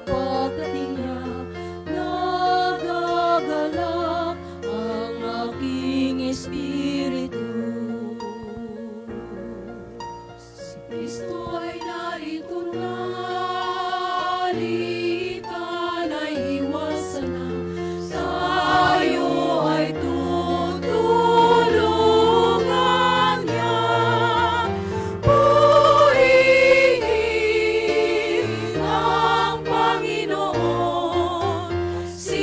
pagdating niya, nagagalak ang aking espiritu. Si Kristo ay narito na, litan ay iwasan na, tayo ay tutulungan niya. Purihin ang Panginoon, si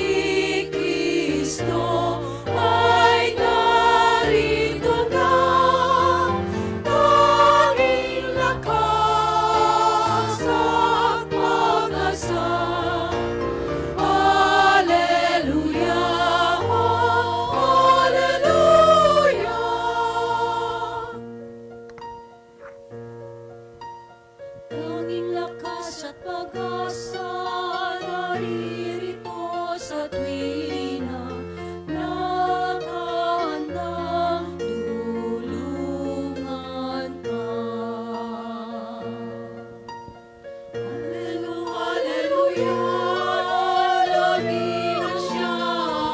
Kristo ay narito na, tanging lakas at pag-asa. Alleluia, Alleluia. Tanging lakas at pag-asa naririto sa tuwina, nakahandang tulungan ka. Alleluia, lagi na siya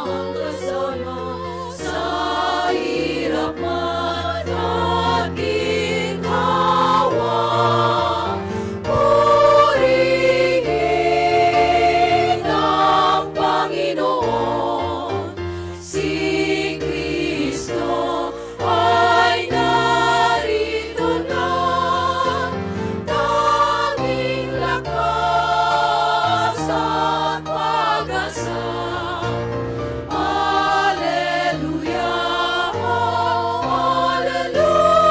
ang kasama, sa hirap man at ginhawa. Purihin ang Panginoon, si Kristo ay narito na, tanging lakas at pag-asa. Alleluia, Alleluia. Alleluia, Alleluia,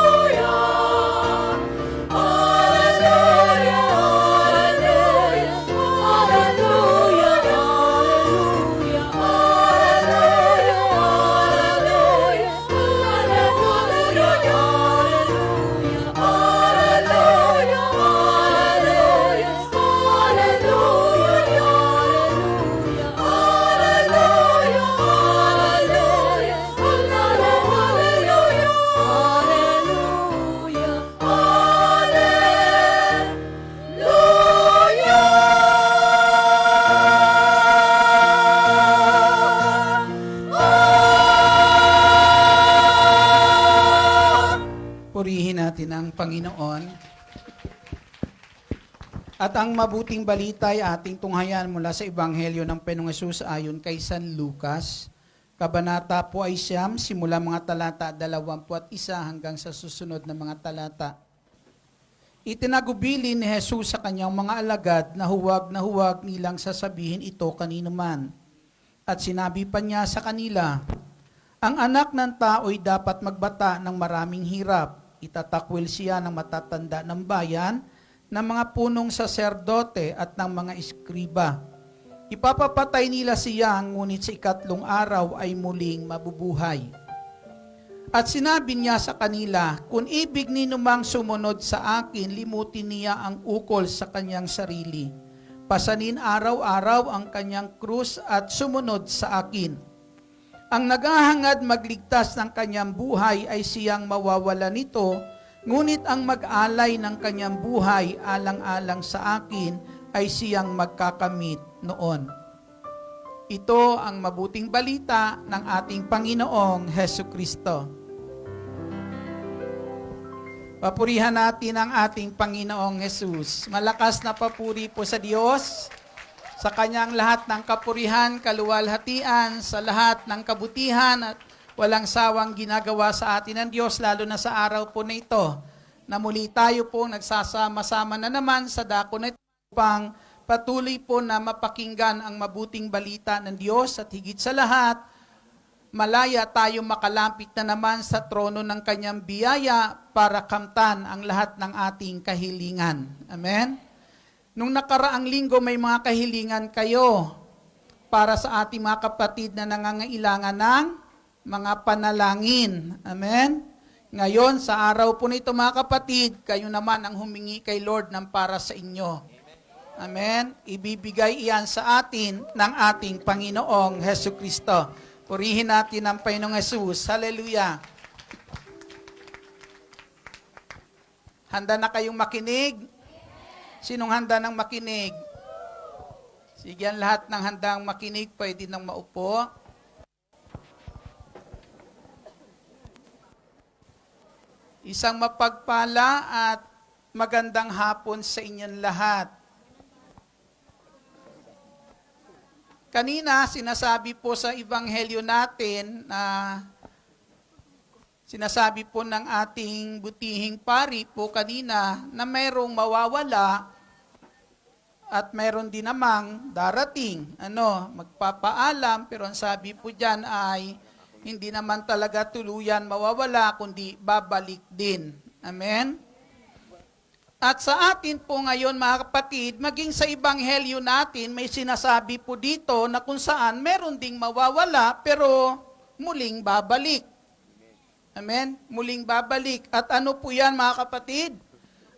Alleluia, Alleluia, Alleluia, Alleluia, Alleluia, Purihin natin ang Panginoon. At ang mabuting balita ay ating tunghayan mula sa Ebanghelyo ng Panginoong Hesus ayon kay San Lucas. Kabanata po ay 9, simula mga talata 21 hanggang sa susunod na mga talata. Itinagubili ni Jesus sa kanyang mga alagad na huwag nilang sasabihin ito kanino man. At sinabi pa niya sa kanila, ang anak ng tao'y dapat magbata ng maraming hirap. Itatakwil siya ng matatanda ng bayan, ng mga punong saserdote at ng mga eskriba. Ipapapatay nila siya, ngunit sa ikatlong araw ay muling mabubuhay. At sinabi niya sa kanila, kung ibig ninumang sumunod sa akin, limutin niya ang ukol sa kanyang sarili. Pasanin araw-araw ang kanyang krus at sumunod sa akin. Ang naghahangad magligtas ng kanyang buhay ay siyang mawawala nito, ngunit ang mag-alay ng kanyang buhay alang-alang sa akin ay siyang magkakamit noon. Ito ang mabuting balita ng ating Panginoong Hesukristo. Papurihan natin ang ating Panginoong Jesus. Malakas na papuri po sa Diyos, sa kanyang lahat ng kapurihan, kaluwalhatian, sa lahat ng kabutihan at walang sawang ginagawa sa atin ng Diyos, lalo na sa araw po na ito, na muli tayo po nagsasama-sama na naman sa dako na ito upang patuloy po na mapakinggan ang mabuting balita ng Diyos at higit sa lahat, malaya tayo makalapit na naman sa trono ng kanyang biyaya para kamtan ang lahat ng ating kahilingan. Amen? Nung nakaraang linggo may mga kahilingan kayo para sa ating mga kapatid na nangangailangan ng mga panalangin. Amen? Ngayon, sa araw po nito mga kapatid, kayo naman ang humingi kay Lord ng para sa inyo. Amen? Ibibigay iyan sa atin ng ating Panginoong Hesukristo. Purihin natin ang Panginoong Jesus. Hallelujah! Handa na kayong makinig? Sinong handa ng makinig? Sige, ang lahat ng handang makinig, pwede nang maupo. Isang mapagpala at magandang hapon sa inyong lahat. Kanina, sinasabi po sa Ebanghelyo natin na sinasabi po ng ating butihing pari po kanina na mayroong mawawala at mayroon din namang darating, magpapaalam, pero ang sabi po dyan ay hindi naman talaga tuluyan mawawala, kundi babalik din. Amen? At sa atin po ngayon mga kapatid, maging sa Ebanghelyo natin, may sinasabi po dito na kung saan meron ding mawawala, pero muling babalik. Amen? Muling babalik. At ano po yan mga kapatid?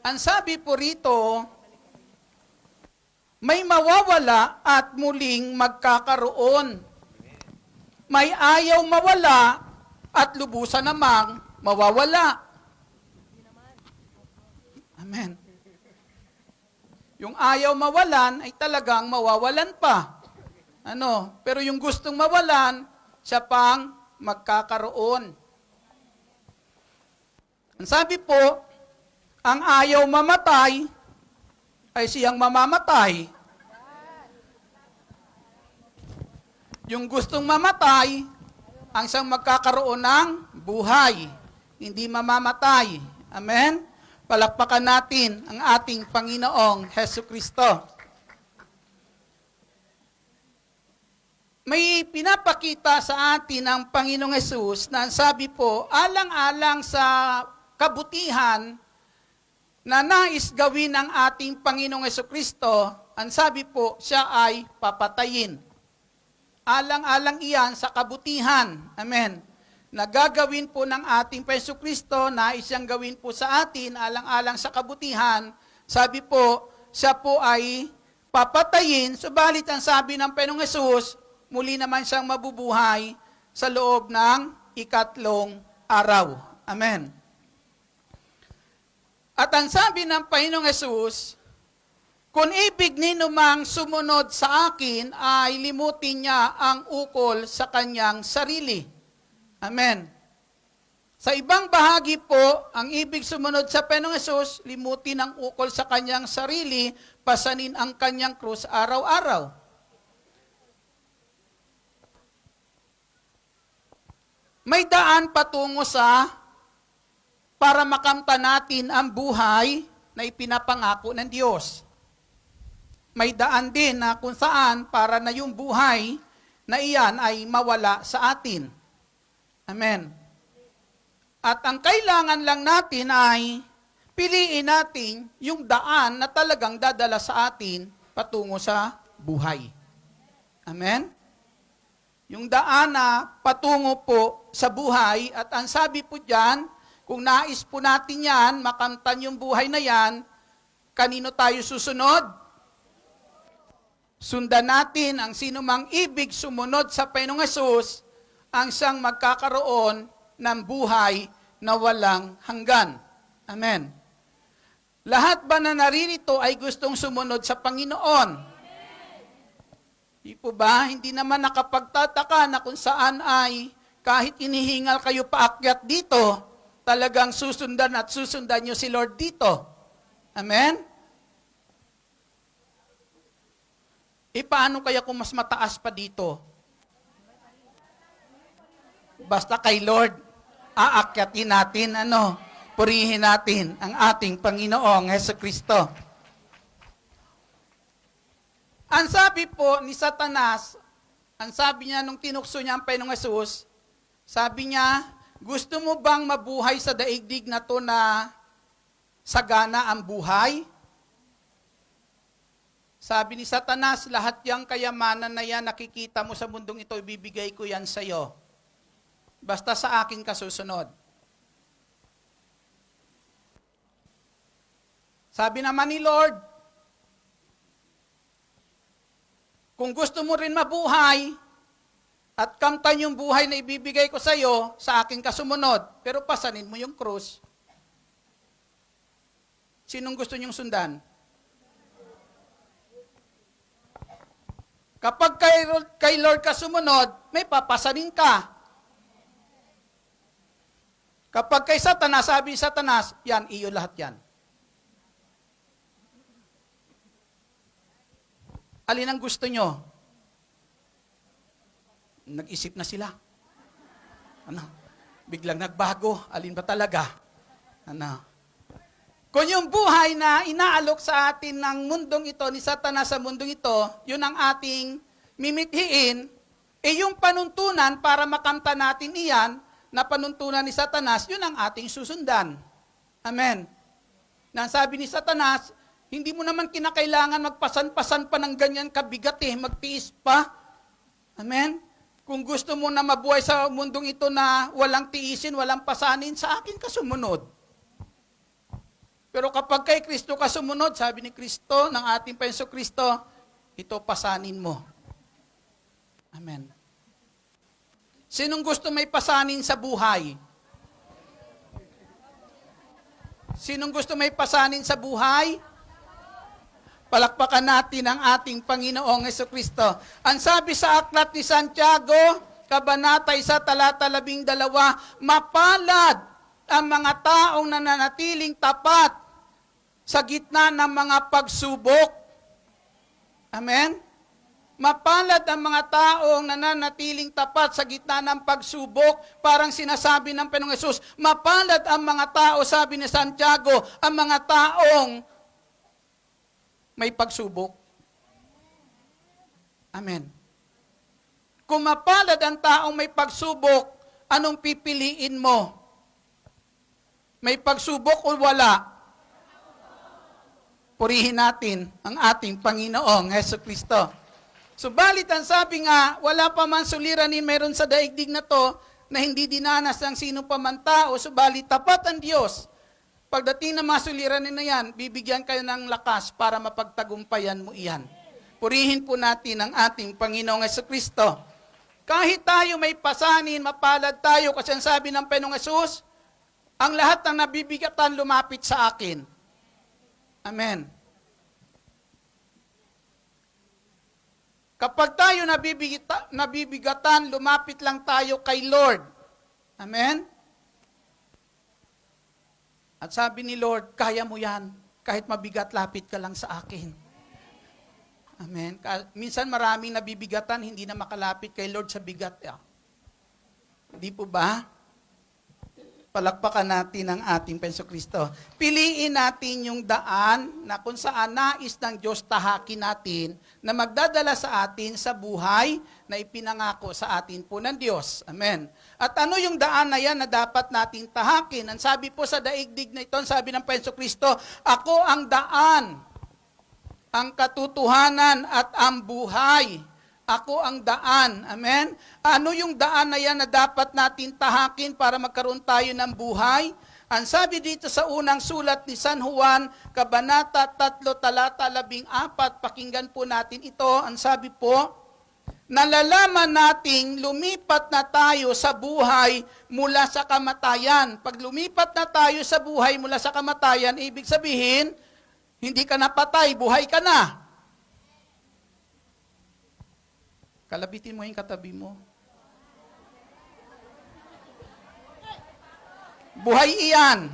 Ang sabi po rito, may mawawala at muling magkakaroon. May ayaw mawala at lubusan namang mawawala. Amen. Yung ayaw mawalan ay talagang mawawalan pa. Pero yung gustong mawalan, siya pang magkakaroon. Ang sabi po, ang ayaw mamatay ay siyang mamamatay. Yung gustong mamatay, ang siyang magkakaroon ng buhay, hindi mamamatay. Amen? Palakpakan natin ang ating Panginoong Hesukristo. May pinapakita sa atin ang Panginoong Hesus na sabi po, alang-alang sa kabutihan na nais gawin ng ating Panginoong Hesukristo, ang sabi po, siya ay papatayin. Alang-alang iyan sa kabutihan. Amen. Nagagawin po ng ating Hesukristo, nais siyang gawin po sa atin, alang-alang sa kabutihan, sabi po, siya po ay papatayin, subalit ang sabi ng Panginoong Hesus, muli naman siyang mabubuhay sa loob ng ikatlong araw. Amen. At ang sabi ng Panginoong Hesus, kung ibig ninumang sumunod sa akin, ay limutin niya ang ukol sa kanyang sarili. Amen. Sa ibang bahagi po, ang ibig sumunod sa Panginoong Hesus, limutin ang ukol sa kanyang sarili, pasanin ang kanyang krus araw-araw. May daan patungo sa para makamta natin ang buhay na ipinapangako ng Diyos. May daan din na kung saan para na yung buhay na iyan ay mawala sa atin. Amen. At ang kailangan lang natin ay piliin natin yung daan na talagang dadala sa atin patungo sa buhay. Amen? Yung daan na patungo po sa buhay at ang sabi po dyan, kung nais po natin yan, makamtan yung buhay na yan, kanino tayo susunod? Sundan natin ang sinumang ibig sumunod sa Panginoong Hesus, ang siyang magkakaroon ng buhay na walang hanggan. Amen. Lahat ba na naririto ay gustong sumunod sa Panginoon? Di po ba? Hindi naman nakapagtataka na kung saan ay kahit inihingal kayo paakyat dito, talagang susundan at susundan nyo si Lord dito. Amen? Paano kaya kung mas mataas pa dito? Basta kay Lord, aakyatin natin, purihin natin ang ating Panginoong Hesukristo. Ang sabi po ni Satanas, ang sabi niya nung tinukso niya ang Panginoong Hesus, sabi niya, gusto mo bang mabuhay sa daigdig na to na sagana ang buhay? Sabi ni Satanas, lahat yung kayamanan na yan nakikita mo sa mundong ito, ibibigay ko yan sa iyo. Basta sa akin ka susunod. Sabi naman ni Lord, kung gusto mo rin mabuhay, at kamtan yung buhay na ibibigay ko sa iyo, sa akin ka sumunod, pero pasanin mo yung krus. Sinong gusto niyong sundan? Kapag kay Lord ka sumunod, may papasanin ka. Kapag kay Satanas, sabi ni Satanas, yan, iyo lahat yan. Alin ang gusto nyo? Nag-isip na sila. Ano? Biglang nagbago. Alin ba talaga? Ano? Kung yung buhay na inaalok sa atin ng mundong ito, ni Satanas sa mundong ito, yun ang ating mimithiin, yung panuntunan para makamta natin iyan, na panuntunan ni Satanas, yun ang ating susundan. Amen. Na sabi ni Satanas, hindi mo naman kinakailangan magpasan-pasan pa ng ganyan kabigat magtiis pa. Amen. Kung gusto mo na mabuhay sa mundong ito na walang tiisin, walang pasanin, sa akin ka sumunod. Pero kapag kay Kristo ka sumunod, sabi ni Kristo, ng ating Panginoong Kristo, ito pasanin mo. Amen. Sinong gusto may pasanin sa buhay? Sinong gusto may pasanin sa buhay? Palakpakan natin ang ating Panginoong Jesucristo. Ang sabi sa aklat ni Santiago, Kabanata 1, talata 12, mapalad ang mga taong nananatiling tapat sa gitna ng mga pagsubok. Amen? Mapalad ang mga taong nananatiling tapat sa gitna ng pagsubok. Parang sinasabi ng Panginoong Hesus, mapalad ang mga tao, sabi ni Santiago, ang mga taong may pagsubok. Amen. Kung mapalad ang taong may pagsubok, anong pipiliin mo? May pagsubok o wala? Purihin natin ang ating Panginoong Jesucristo. Subalit ang sabi nga, wala pa man suliranin meron sa daigdig na to na hindi dinanas ng sino pa man tao, subalit tapat ang Diyos. Pagdating na masuliranin na yan, bibigyan kayo ng lakas para mapagtagumpayan mo iyan. Purihin po natin ang ating Panginoong Jesucristo. Kahit tayo may pasanin, mapalad tayo, kasi ang sabi ng Panginoong Hesus, ang lahat ng nabibigatan lumapit sa akin. Amen. Kapag tayo nabibigatan, lumapit lang tayo kay Lord. Amen? At sabi ni Lord, kaya mo yan. Kahit mabigat, lapit ka lang sa akin. Amen? Minsan maraming nabibigatan, hindi na makalapit kay Lord sa bigat. Hindi po ba? Palakpakan natin ang ating Panginoong Kristo. Piliin natin yung daan na kung saan nais ng Diyos tahakin natin na magdadala sa atin sa buhay na ipinangako sa atin po ng Diyos. Amen. At ano yung daan na yan na dapat nating tahakin? Ang sabi po sa daigdig na ito, sabi ng Panginoong Kristo, ako ang daan, ang katotohanan at ang buhay. Ako ang daan. Amen? Ano yung daan na yan na dapat natin tahakin para magkaroon tayo ng buhay? Ang sabi dito sa unang sulat ni San Juan, Kabanata 3, talata 14, pakinggan po natin ito. Ang sabi po, nalalaman nating lumipat na tayo sa buhay mula sa kamatayan. Pag lumipat na tayo sa buhay mula sa kamatayan, ibig sabihin, hindi ka napatay, buhay ka na. Kalabitin mo yung katabi mo. Buhay iyan.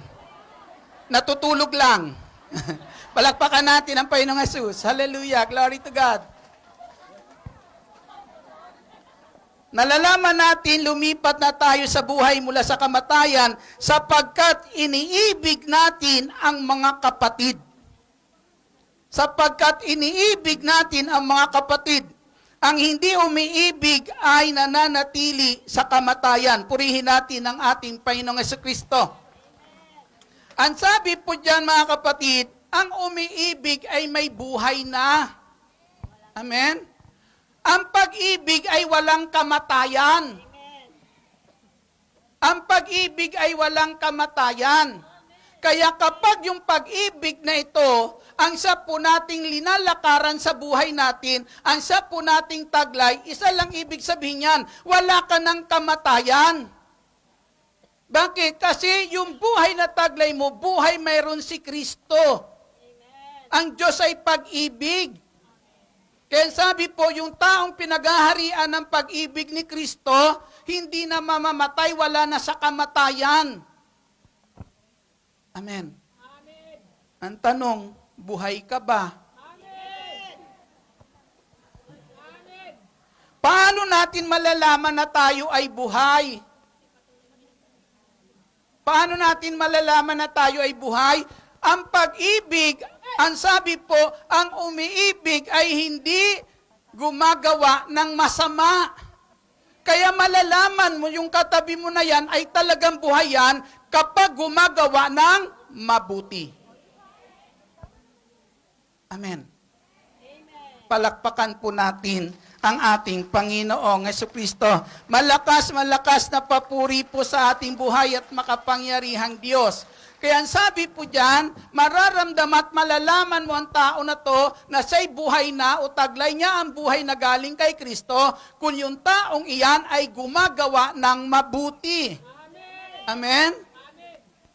Natutulog lang. Palakpakan natin ang Panginoong Hesus. Hallelujah. Glory to God. Nalalaman natin lumipat na tayo sa buhay mula sa kamatayan sapagkat iniibig natin ang mga kapatid. Sapagkat iniibig natin ang mga kapatid. Ang hindi umiibig ay nananatili sa kamatayan. Purihin natin ang ating Panginoong Jesucristo. Ang sabi po dyan mga kapatid, ang umiibig ay may buhay na. Amen? Ang pag-ibig ay walang kamatayan. Ang pag-ibig ay walang kamatayan. Kaya kapag yung pag-ibig na ito, ang siya po nating linalakaran sa buhay natin, ang siya po nating taglay, isa lang ibig sabihin yan, wala ka ng kamatayan. Bakit? Kasi yung buhay na taglay mo, buhay mayroon si Kristo. Ang Diyos ay pag-ibig. Kaya sabi po, yung taong pinagaharian ng pag-ibig ni Kristo, hindi na mamamatay, wala na sa kamatayan. Amen. Ang tanong, buhay ka ba? Paano natin malalaman na tayo ay buhay? Paano natin malalaman na tayo ay buhay? Ang pag-ibig, ang sabi po, ang umiibig ay hindi gumagawa ng masama. Kaya malalaman mo yung katabi mo na yan ay talagang buhay yan kapag gumagawa ng mabuti. Amen. Palakpakan po natin ang ating Panginoong Jesucristo. Malakas na papuri po sa ating buhay at makapangyarihang Diyos. Kaya ang sabi po dyan, mararamdaman at malalaman mo ang tao na to na siya'y buhay na o taglay niya ang buhay na galing kay Kristo kung yung taong iyan ay gumagawa ng mabuti. Amen?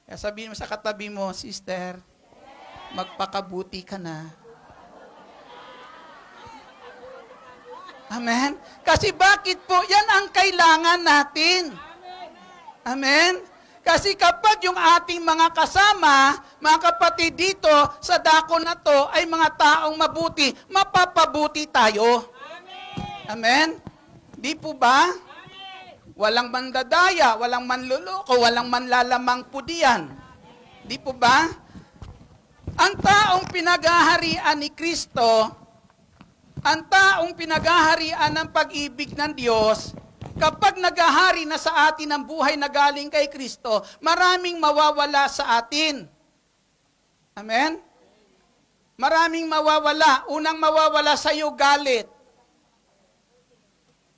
Kaya sabihin mo sa katabi mo, sister, magpakabuti ka na. Amen? Kasi bakit po? Yan ang kailangan natin. Amen? Kasi kapag yung ating mga kasama, mga kapatid dito sa dako na to ay mga taong mabuti, mapapabuti tayo. Amen? Di po ba? Walang mandadaya, walang manluloko, walang manlalamang pudiyan. Di po ba? Ang taong pinagaharian ni Kristo, ang taong pinagaharian ng pag-ibig ng Diyos, kapag nagahari na sa atin ang buhay na galing kay Kristo, maraming mawawala sa atin. Amen? Maraming mawawala. Unang mawawala sa iyo, galit.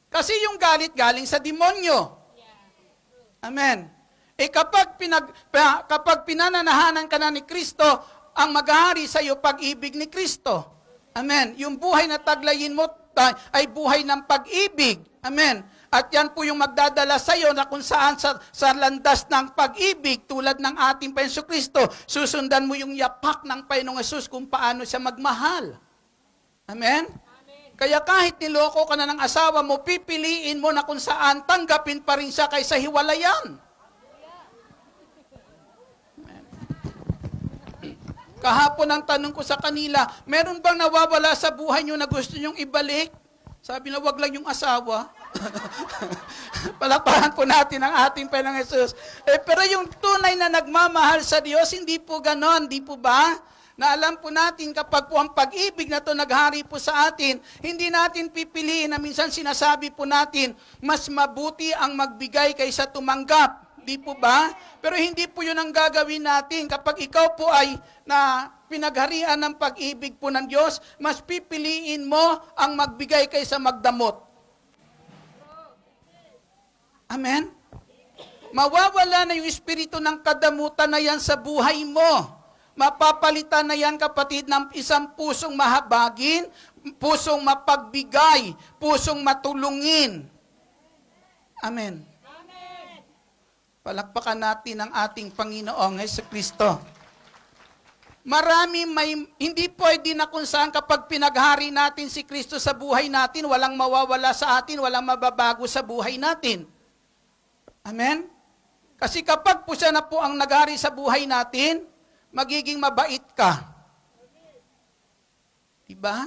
Kasi yung galit galing sa demonyo. Amen. Kapag pinananahanan ka na ni Kristo, ang maghahari sa iyo pag-ibig ni Kristo. Amen. Yung buhay na taglayin mo ay buhay ng pag-ibig. Amen. At yan po yung magdadala sa iyo na kung saan sa landas ng pag-ibig tulad ng ating Panginoong Kristo, susundan mo yung yapak ng Panginoong Hesus kung paano siya magmahal. Amen? Kaya kahit niloko ka na ng asawa mo, pipiliin mo na kung saan tanggapin pa rin siya kaysa hiwalayan. Kahapon ang tanong ko sa kanila, meron bang nawawala sa buhay nyo na gusto nyong ibalik? Sabi na, wag lang yung asawa. Palakpakan po natin ang ating Panginoong Hesus. Pero yung tunay na nagmamahal sa Diyos, hindi po ganon, di po ba? Na alam po natin kapag po ang pag-ibig na to naghari po sa atin, hindi natin pipiliin na minsan sinasabi po natin, mas mabuti ang magbigay kaysa tumanggap. Di po ba? Pero hindi po yun ang gagawin natin. Kapag ikaw po ay na pinagharian ng pag-ibig po ng Diyos, mas pipiliin mo ang magbigay kaysa magdamot. Amen? Mawawala na yung espiritu ng kadamutan na yan sa buhay mo. Mapapalitan na yan, kapatid, ng isang pusong mahabagin, pusong mapagbigay, pusong matulungin. Amen. Palakpakan natin ang ating Panginoong Jesucristo. Hindi pwede na kung saan kapag pinaghari natin si Kristo sa buhay natin, walang mawawala sa atin, walang mababago sa buhay natin. Amen? Kasi kapag po siya na po ang naghari sa buhay natin, magiging mabait ka. Diba?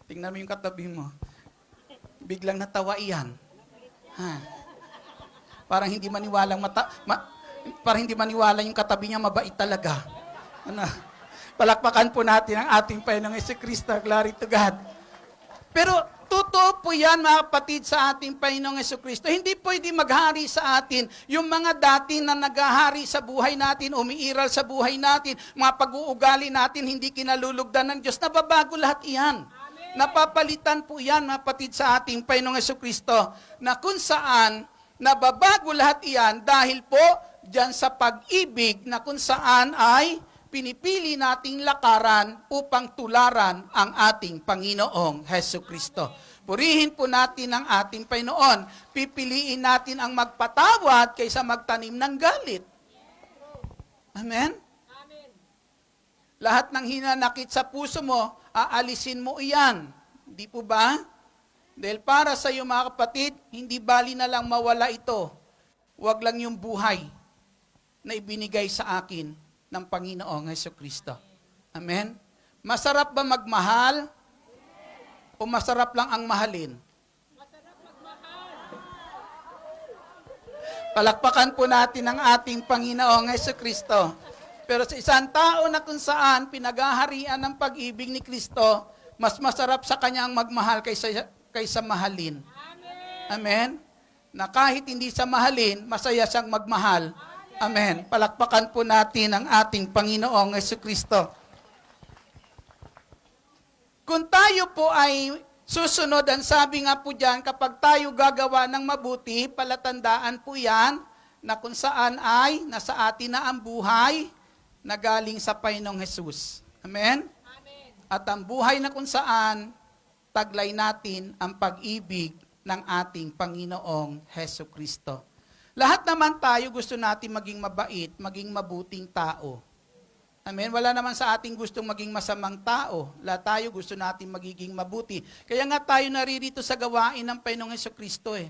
Tingnan mo yung katabi mo. Biglang natawa iyan. Parang hindi maniwalang parang hindi maniwala yung katabi niya, mabait talaga. Palakpakan po natin ang ating Panginoong Jesucristo. Glory to God. Pero totoo po yan, mga kapatid, sa ating Panginoong Jesucristo. Hindi pwede maghari sa atin yung mga dati na naghahari sa buhay natin, umiiral sa buhay natin, mga pag-uugali natin, hindi kinalulugdan ng Diyos. Nababago lahat iyan. Napapalitan po yan, mga kapatid, sa ating Panginoong Jesucristo, na kung saan nababago lahat iyan dahil po dyan sa pag-ibig na kung saan ay pinipili nating lakaran upang tularan ang ating Panginoong Jesucristo. Purihin po natin ang ating Panginoon. Pipiliin natin ang magpatawad kaysa magtanim ng galit. Amen? Lahat ng hinanakit sa puso mo, aalisin mo iyan. Di po ba? Dahil para sa iyo mga kapatid, hindi bali na lang mawala ito. Huwag lang yung buhay na ibinigay sa akin ng Panginoong Hesukristo. Amen? Masarap ba magmahal? O masarap lang ang mahalin? Palakpakan po natin ang ating Panginoong Hesukristo. Pero sa isang tao na kung saan pinaghaharian ng pag-ibig ni Kristo, mas masarap sa kanyang magmahal kaysa mahalin. Amen? Na kahit hindi siya mahalin, masaya siyang magmahal. Amen. Palakpakan po natin ang ating Panginoong Hesukristo. Kung tayo po ay susunod, ang sabi nga po dyan, kapag tayo gagawa ng mabuti, palatandaan po yan, na kung saan ay nasa atin na ang buhay na galing sa Panginoong Hesus. Amen? Amen. At ang buhay na kung saan, taglay natin ang pag-ibig ng ating Panginoong Hesukristo. Lahat naman tayo gusto natin maging mabait, maging mabuting tao. Amen? Wala naman sa ating gustong maging masamang tao. Lahat tayo gusto natin magiging mabuti. Kaya nga tayo naririto sa gawain ng Panginoong Hesukristo eh.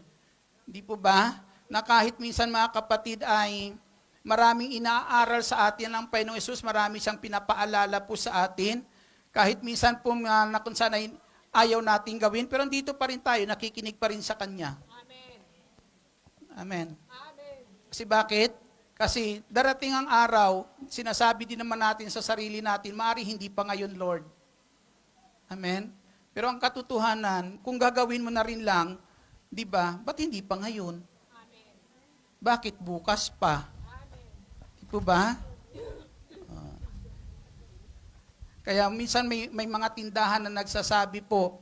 Hindi po ba? Na kahit minsan mga kapatid ay maraming inaaral sa atin ng Panginoong Hesus, marami siyang pinapaalala po sa atin. Kahit minsan po na kung saan ay ayaw nating gawin, pero dito pa rin tayo, nakikinig pa rin sa Kanya. Amen. Amen. Amen. Kasi bakit? Kasi darating ang araw, sinasabi din naman natin sa sarili natin, maari hindi pa ngayon, Lord. Amen? Pero ang katotohanan, kung gagawin mo na rin lang, di ba, ba't hindi pa ngayon? Amen. Bakit bukas pa? Amen. Di po ba? Kaya minsan may mga tindahan na nagsasabi po,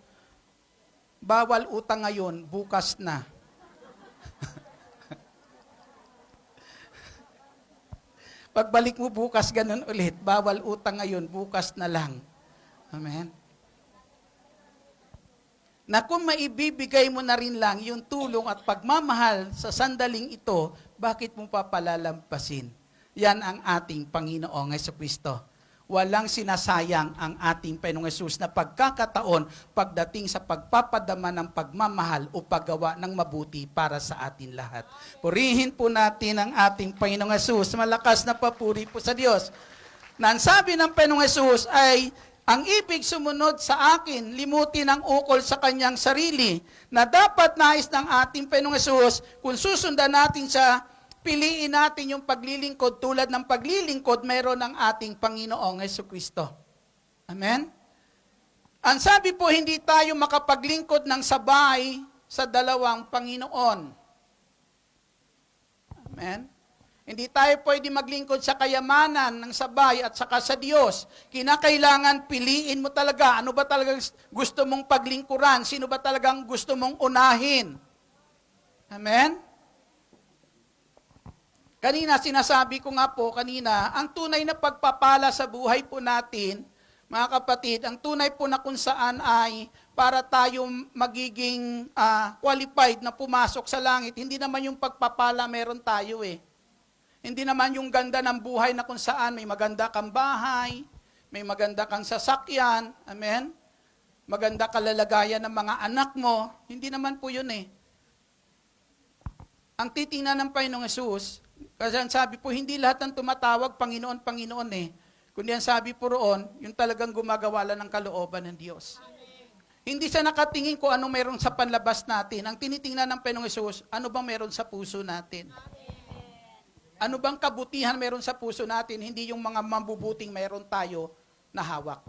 bawal utang ngayon, bukas na. Pagbalik mo bukas, ganun ulit. Bawal utang ngayon, bukas na lang. Amen? Na kung maibibigay mo na rin lang yung tulong at pagmamahal sa sandaling ito, bakit mo pa palalampasin? Yan ang ating Panginoong Hesukristo. Walang sinasayang ang ating Panginoong Hesus na pagkakataon pagdating sa pagpapadama ng pagmamahal o paggawa ng mabuti para sa atin lahat. Purihin po natin ang ating Panginoong Hesus. Malakas na papuri po sa Diyos. Na ang sabi ng Panginoong Hesus ay, ang ibig sumunod sa akin, limutin ang ukol sa kanyang sarili, na dapat nais ng ating Panginoong Hesus, kung susundan natin siya, piliin natin yung paglilingkod tulad ng paglilingkod meron ng ating Panginoong Hesukristo. Amen? Ang sabi po, hindi tayo makapaglingkod ng sabay sa dalawang Panginoon. Amen? Hindi tayo pwede maglingkod sa kayamanan ng sabay at saka sa Diyos. Kinakailangan piliin mo talaga, ano ba talagang gusto mong paglingkuran? Sino ba talagang gusto mong unahin? Amen? Kanina, sinasabi ko nga po kanina, ang tunay na pagpapala sa buhay po natin, mga kapatid, ang tunay po na kung saan ay para tayo magiging qualified na pumasok sa langit, hindi naman yung pagpapala meron tayo eh. Hindi naman yung ganda ng buhay na kung saan may maganda kang bahay, may maganda kang sasakyan, amen? Maganda kalalagayan ng mga anak mo, hindi naman po yun eh. Ang titingnan ng Panginoong Hesus, kasi ang sabi po, hindi lahat ng tumatawag Panginoon, Panginoon eh. Kundi ang sabi po roon, yung talagang gumagawa lang ng kalooban ng Diyos. Amen. Hindi siya nakatingin kung ano meron sa panlabas natin. Ang tinitingnan ng Panginoong Hesus, ano bang meron sa puso natin? Ano bang kabutihan meron sa puso natin? Hindi yung mga mabubuting meron tayo na hawak.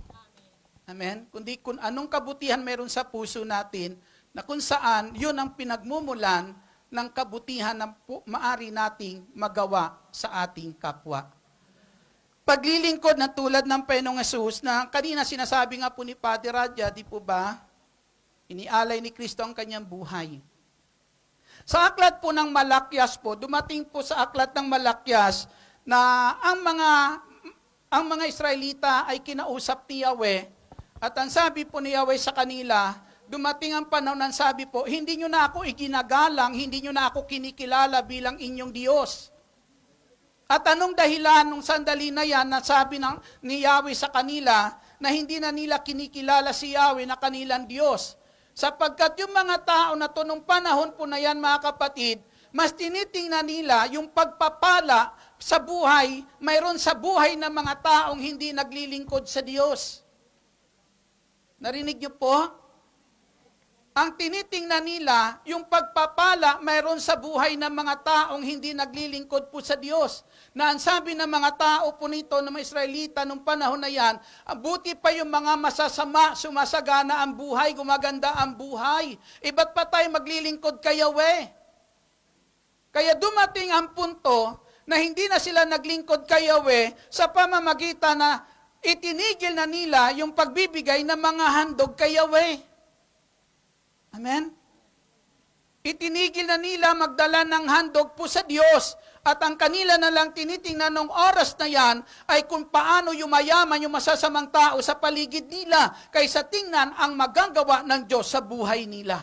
Amen? Kundi kung anong kabutihan meron sa puso natin, na kung saan, yun ang pinagmumulan ng kabutihan na maari nating magawa sa ating kapwa. Paglilingkod na tulad ng Panginoong Hesus, na kanina sinasabi nga po ni Padre Radya, di po ba? Inialay ni Kristo ang kanyang buhay. Sa aklat po ng Malakyas po, dumating po sa aklat ng Malakyas na ang mga Israelita ay kinausap ni Yahweh, at ang sabi po ni Yahweh sa kanila, dumating ang panahon ng sabi po, hindi nyo na ako iginagalang, hindi nyo na ako kinikilala bilang inyong Diyos. At anong dahilan nung sandali na yan na sabi ni Yahweh sa kanila na hindi na nila kinikilala si Yahweh na kanilang Diyos. Sapagkat yung mga tao na to nung panahon po na yan, mga kapatid, mas tinitingnan nila yung pagpapala sa buhay, mayroon sa buhay ng mga taong hindi naglilingkod sa Diyos. Narinig niyo po? Ang tinitingnan nila, yung pagpapala mayroon sa buhay ng mga taong hindi naglilingkod po sa Diyos. Na ang sabi ng mga tao po nito ng mga Israelita nung panahon na yan, buti pa yung mga masasama, sumasagana ang buhay, gumaganda ang buhay. Iba't pa tayo maglilingkod kay Yahweh. Kaya dumating ang punto na hindi na sila naglingkod kay Yahweh sa pamamagitan na itinigil na nila yung pagbibigay ng mga handog kay Yahweh. Amen? Itinigil na nila magdala ng handog po sa Diyos at ang kanila na lang tinitingnan ng oras na yan ay kung paano yumayaman yung masasamang tao sa paligid nila kaysa tingnan ang magagawa ng Diyos sa buhay nila.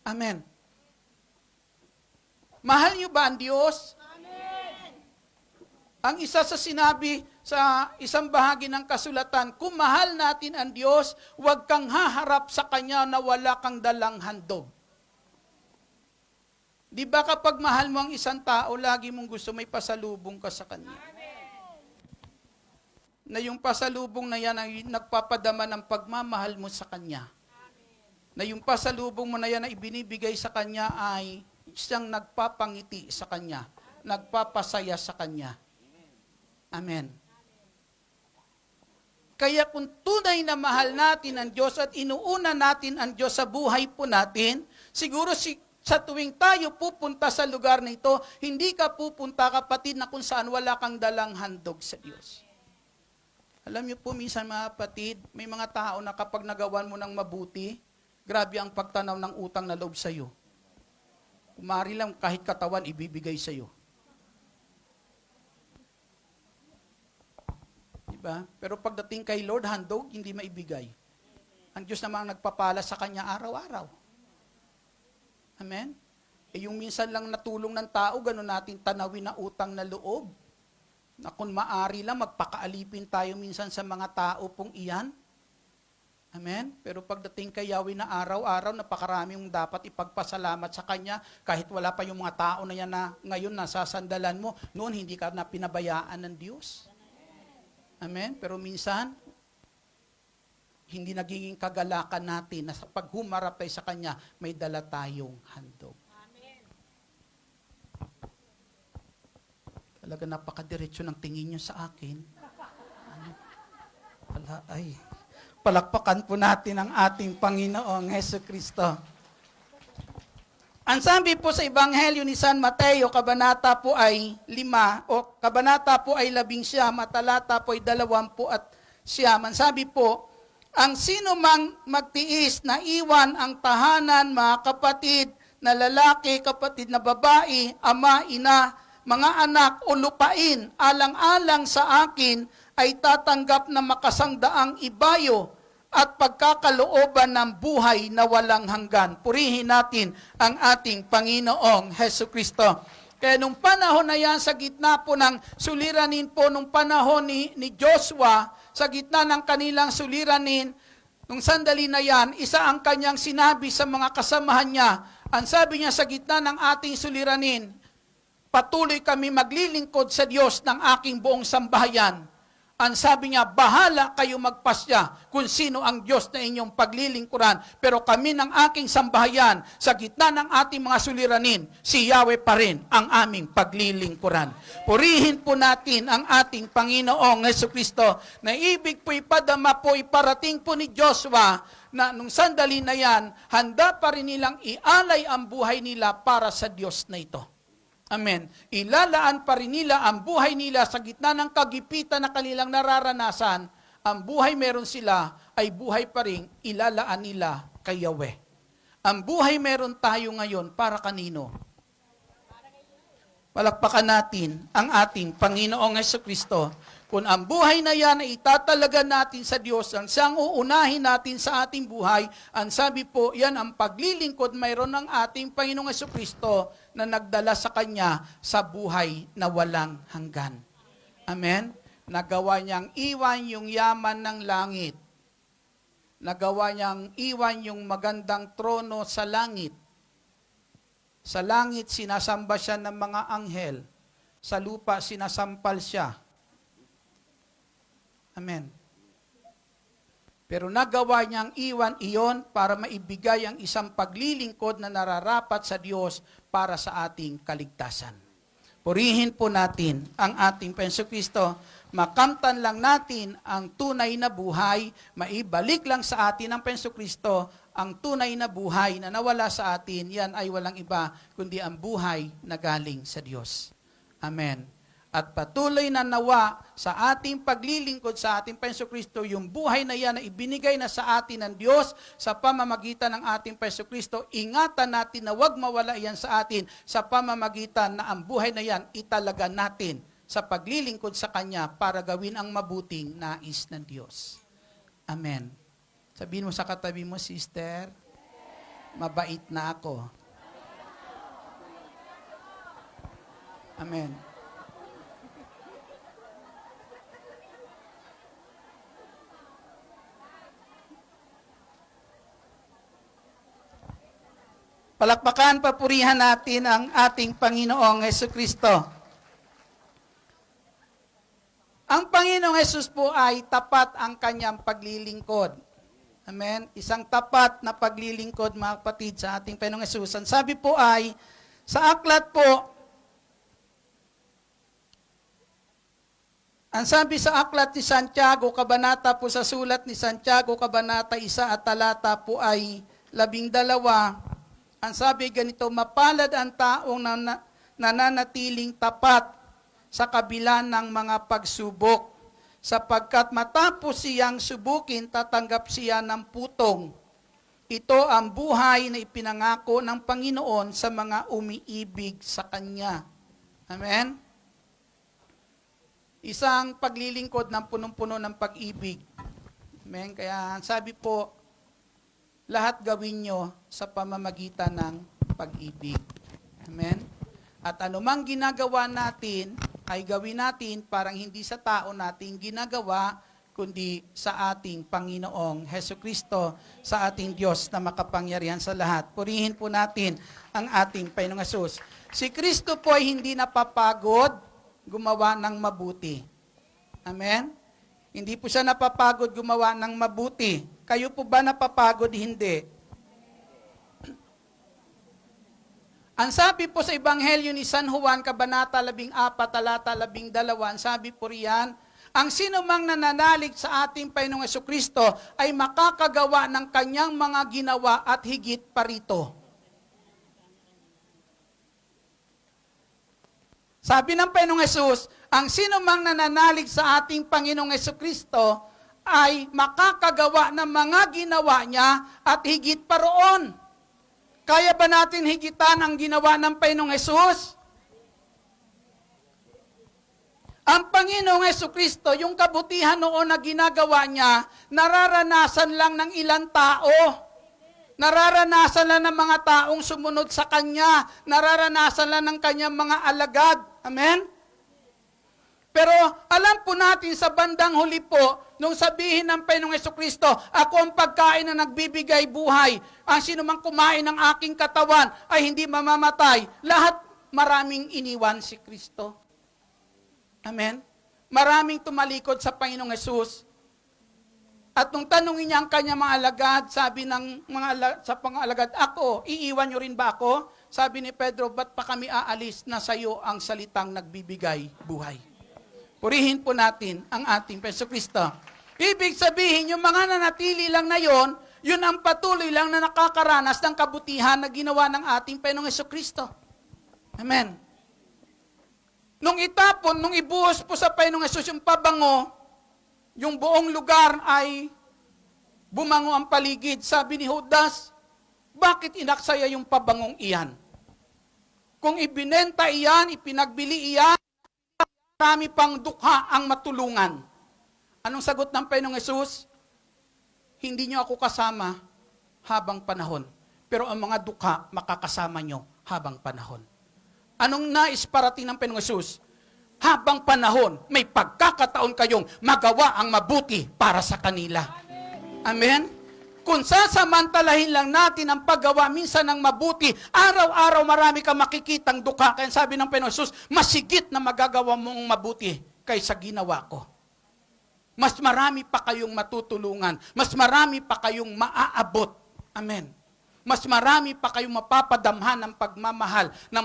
Amen. Mahal niyo ba ang Diyos? Amen. Ang isa sa sinabi sa isang bahagi ng kasulatan, kung mahal natin ang Diyos, huwag kang haharap sa Kanya na wala kang dalang handog. Di ba kapag mahal mo ang isang tao, lagi mong gusto may pasalubong ka sa Kanya? Na yung pasalubong na yan ay nagpapadama ng pagmamahal mo sa Kanya. Na yung pasalubong mo na yan na ibinibigay sa Kanya ay siyang nagpapangiti sa Kanya, nagpapasaya sa Kanya. Amen. Kaya kung tunay na mahal natin ang Diyos at inuuna natin ang Diyos sa buhay po natin, siguro sa tuwing tayo pupunta sa lugar na ito, hindi ka pupunta, kapatid, na kung saan wala kang dalang handog sa Diyos. Alam niyo po, minsan mga kapatid, may mga tao na kapag nagawan mo ng mabuti, grabe ang pagtanaw ng utang na loob sa iyo. Kumari lang kahit katawan ibibigay sa iyo. Diba? Pero pagdating kay Lord, handog, hindi maibigay. Ang Diyos naman ang nagpapala sa Kanya araw-araw. Amen? Yung minsan lang natulong ng tao, gano'n natin tanawin na utang na loob. Na kung maari lang, magpakaalipin tayo minsan sa mga tao pong iyan. Amen? Pero pagdating kay Yahweh na araw-araw, napakarami yung dapat ipagpasalamat sa Kanya, kahit wala pa yung mga tao na yan na ngayon nasasandalan mo, noon hindi ka na pinabayaan ng Diyos. Amen? Pero minsan, hindi nagiging kagalakan natin na sa paghumarap tayo sa Kanya, may dala tayong handog. Amen. Talaga napakadiretso ng tingin nyo sa akin. Palakpakan po natin ang ating Panginoong Hesukristo. Ang sabi po sa Ebanghelyo ni San Mateo, kabanata po ay 5, o kabanata po ay 11, talata po ay 29. Ang sabi po, ang sino mang magtiis na iwan ang tahanan, mga kapatid na lalaki, kapatid na babae, ama, ina, mga anak o lupain, alang-alang sa akin, ay tatanggap na makasangdaang ibayo at pagkakalooban ng buhay na walang hanggan. Purihin natin ang ating Panginoong Hesukristo. Kaya nung panahon na yan, sa gitna po ng suliranin po, nung panahon ni Joshua, sa gitna ng kanilang suliranin, nung sandali na yan, isa ang kanyang sinabi sa mga kasamahan niya. Ang sabi niya sa gitna ng ating suliranin, patuloy kami maglilingkod sa Diyos ng aking buong sambahayan. Ang sabi niya, bahala kayo magpasya kung sino ang Diyos na inyong paglilingkuran. Pero kami ng aking sambahayan, sa gitna ng ating mga suliranin, si Yahweh pa rin ang aming paglilingkuran. Purihin po natin ang ating Panginoong Hesukristo na ibig po ipadama po, iparating po ni Joshua na nung sandali na yan, handa pa rin nilang ialay ang buhay nila para sa Diyos na ito. Amen. Ilalaan pa rin nila ang buhay nila sa gitna ng kagipitan na kanilang nararanasan. Ang buhay meron sila ay buhay pa rin ilalaan nila kay Yahweh. Ang buhay meron tayo ngayon para kanino? Palakpakan natin ang ating Panginoong Hesukristo. Kung ang buhay na yan ay itatalaga natin sa Diyos, ang siyang uunahin natin sa ating buhay, ang sabi po, yan ang paglilingkod mayroon ng ating Panginoong Hesukristo na nagdala sa Kanya sa buhay na walang hanggan. Amen? Nagawa niyang iwan yung yaman ng langit. Nagawa niyang iwan yung magandang trono sa langit. Sa langit, sinasamba siya ng mga anghel. Sa lupa, sinasampal siya. Amen. Pero nagawa niyang iwan iyon para maibigay ang isang paglilingkod na nararapat sa Diyos para sa ating kaligtasan. Purihin po natin ang ating Jesucristo. Makamtan lang natin ang tunay na buhay, maibalik lang sa atin ang Jesucristo, ang tunay na buhay na nawala sa atin, yan ay walang iba kundi ang buhay na galing sa Diyos. Amen. At patuloy na nawa sa ating paglilingkod sa ating Jesucristo, yung buhay na yan na ibinigay na sa atin ng Diyos sa pamamagitan ng ating Jesucristo, ingatan natin na wag mawala yan sa atin sa pamamagitan na ang buhay na yan italaga natin sa paglilingkod sa Kanya para gawin ang mabuting nais ng Diyos. Amen. Sabihin mo sa katabi mo, sister, mabait na ako. Amen. Palakpakan, papurihan natin ang ating Panginoong Jesucristo. Ang Panginoong Hesus po ay tapat ang kanyang paglilingkod. Amen? Isang tapat na paglilingkod, mga kapatid, sa ating Panginoong Hesus. Ang sabi po ay, sa aklat po, ang sabi sa aklat ni Santiago, kabanata po sa sulat ni Santiago, kabanata 1 at talata po ay 12, ang sabi ganito, mapalad ang taong nananatiling tapat sa kabila ng mga pagsubok, sapagkat matapos siyang subukin, tatanggap siya ng putong. Ito ang buhay na ipinangako ng Panginoon sa mga umiibig sa Kanya. Amen? Isang paglilingkod ng punong-puno ng pag-ibig. Amen? Kaya sabi po, lahat gawin nyo sa pamamagitan ng pag-ibig. Amen? At anumang ginagawa natin, ay gawin natin parang hindi sa tao natin ginagawa, kundi sa ating Panginoong Jesucristo, sa ating Diyos na makapangyarihan sa lahat. Purihin po natin ang ating Panginoong Hesus. Si Kristo po ay hindi napapagod gumawa ng mabuti. Amen? Hindi po siya napapagod gumawa ng mabuti. Kayo po ba napapagod? Hindi. Ang sabi po sa Ebanghelyo ni San Juan, kabanata 14, talata 12, ang sabi po riyan, ang sinumang nananalig sa ating Panginoong Jesucristo ay makakagawa ng kanyang mga ginawa at higit pa rito. Sabi ng Panginoong Hesus, ang sinumang nananalig sa ating Panginoong Jesucristo ay makakagawa ng mga ginawa niya at higit pa roon. Kaya ba natin higitan ang ginawa ng Panginoong Hesus? Ang Panginoong Jesucristo, yung kabutihan noon na ginagawa niya, nararanasan lang ng ilang tao. Nararanasan lang ng mga taong sumunod sa Kanya. Nararanasan lang ng Kanyang mga alagad. Amen? Pero alam po natin sa bandang huli po, nung sabihin ng Panginoong Jesucristo, ako ang pagkain na nagbibigay buhay. Ang sinumang kumain ng aking katawan ay hindi mamamatay. Lahat maraming iniwan si Kristo. Amen? Maraming tumalikod sa Panginoong Hesus. At nung tanungin niya ang kanyang mga alagad, sabi ng sa pangalagad, ako, iiwan niyo rin ba ako? Sabi ni Pedro, ba't pa kami aalis na sa iyo ang salitang nagbibigay buhay? Purihin po natin ang ating Jesucristo. Ibig sabihin, yung mga nanatili lang na yon, yun ang patuloy lang na nakakaranas ng kabutihan na ginawa ng ating Panginoong Jesucristo. Amen. Nung itapon, nung ibuhos po sa Panginoong Hesus yung pabango, yung buong lugar ay bumango ang paligid. Sabi ni Judas, bakit inaksaya yung pabangong iyan? Kung ibinenta iyan, ipinagbili iyan, marami pang dukha ang matulungan. Anong sagot ng Panginoong Hesus? Hindi nyo ako kasama habang panahon. Pero ang mga dukha, makakasama nyo habang panahon. Anong nais parating ng Panginoong Hesus? habang panahon, may pagkakataon kayong magawa ang mabuti para sa kanila. Amen? Kung sasamantalahin lang natin ang paggawa minsan ng mabuti, araw-araw marami kang makikitang dukha. Kaya sabi ng Panginoon Jesus, masigit na magagawa mong mabuti kaysa ginawa ko. Mas marami pa kayong matutulungan. Mas marami pa kayong maaabot. Amen. Mas marami pa kayong mapapadamhan ng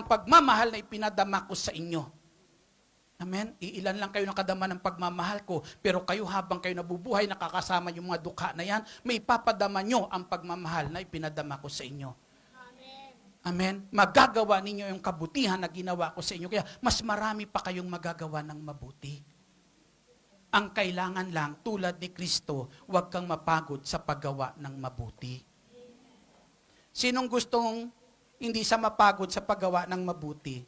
pagmamahal na ipinadama ko sa inyo. Amen? Iilan lang kayo nakadama ng pagmamahal ko, pero kayo habang kayo nabubuhay, nakakasama yung mga dukha na yan, may ipapadama nyo ang pagmamahal na ipinadama ko sa inyo. Amen? Magagawa ninyo yung kabutihan na ginawa ko sa inyo. Kaya mas marami pa kayong magagawa ng mabuti. Ang kailangan lang, tulad ni Kristo, huwag kang mapagod sa paggawa ng mabuti. Sinong gustong hindi sa mapagod sa paggawa ng mabuti?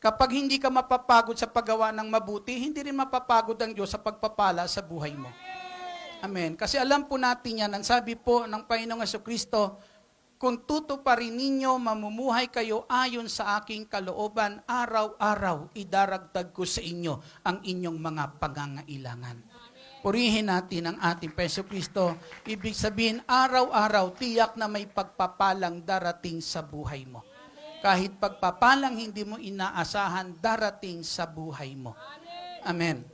Kapag hindi ka mapapagod sa paggawa ng mabuti, hindi rin mapapagod ang Diyos sa pagpapala sa buhay mo. Amen. Kasi alam po natin yan, ang sabi po ng Panginoong Jesucristo, kung tutuparin ninyo, mamumuhay kayo ayon sa aking kalooban, araw-araw idaragdag ko sa inyo ang inyong mga pangangailangan. Purihin natin ang ating Jesucristo. Ibig sabihin, araw-araw, tiyak na may pagpapalang darating sa buhay mo. Kahit pagpapalang hindi mo inaasahan, darating sa buhay mo. Amen.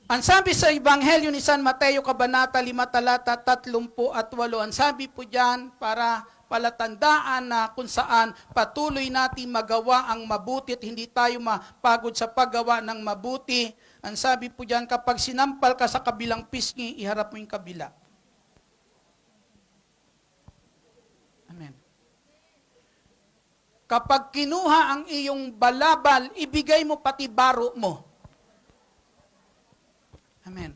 Ang sabi sa Ebanghelyo ni San Mateo, Kabanata 5, talata 38, ang sabi po dyan, para palatandaan na kung saan patuloy natin magawa ang mabuti at hindi tayo mapagod sa paggawa ng mabuti. Ang sabi po dyan, kapag sinampal ka sa kabilang pisngi, iharap mo yung kabila. Amen. Kapag kinuha ang iyong balabal, ibigay mo pati baro mo. Amen.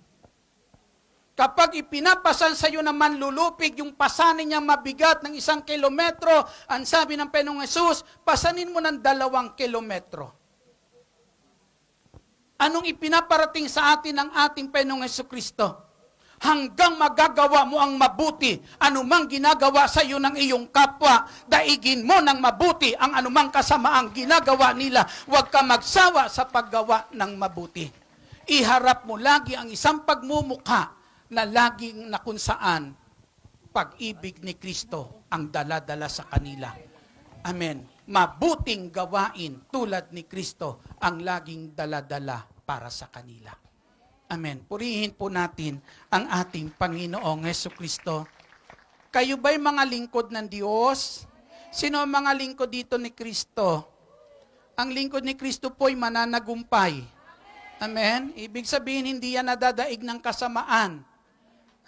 Kapag ipinapasan sa iyo na manlulupig, yung pasanin niya mabigat ng 1 kilometro, ang sabi ng Panginoong Jesus, pasanin mo ng 2 kilometro. Anong ipinaparating sa atin ng ating Panginoong Jesucristo? Hanggang magagawa mo ang mabuti, anumang ginagawa sa iyo ng iyong kapwa, daigin mo ng mabuti ang anumang kasamaang ginagawa nila. Huwag ka magsawa sa paggawa ng mabuti. Iharap mo lagi ang isang pagmumukha na laging na kung saan pag-ibig ni Kristo ang dala-dala sa kanila. Amen. Mabuting gawain tulad ni Kristo ang laging dala-dala para sa kanila. Amen. Purihin po natin ang ating Panginoong Jesucristo. Kayo ba'y mga lingkod ng Diyos? Sino ang mga lingkod dito ni Kristo? Ang lingkod ni Kristo po'y mananagumpay. Amen? Ibig sabihin, hindi yan nadadaig ng kasamaan.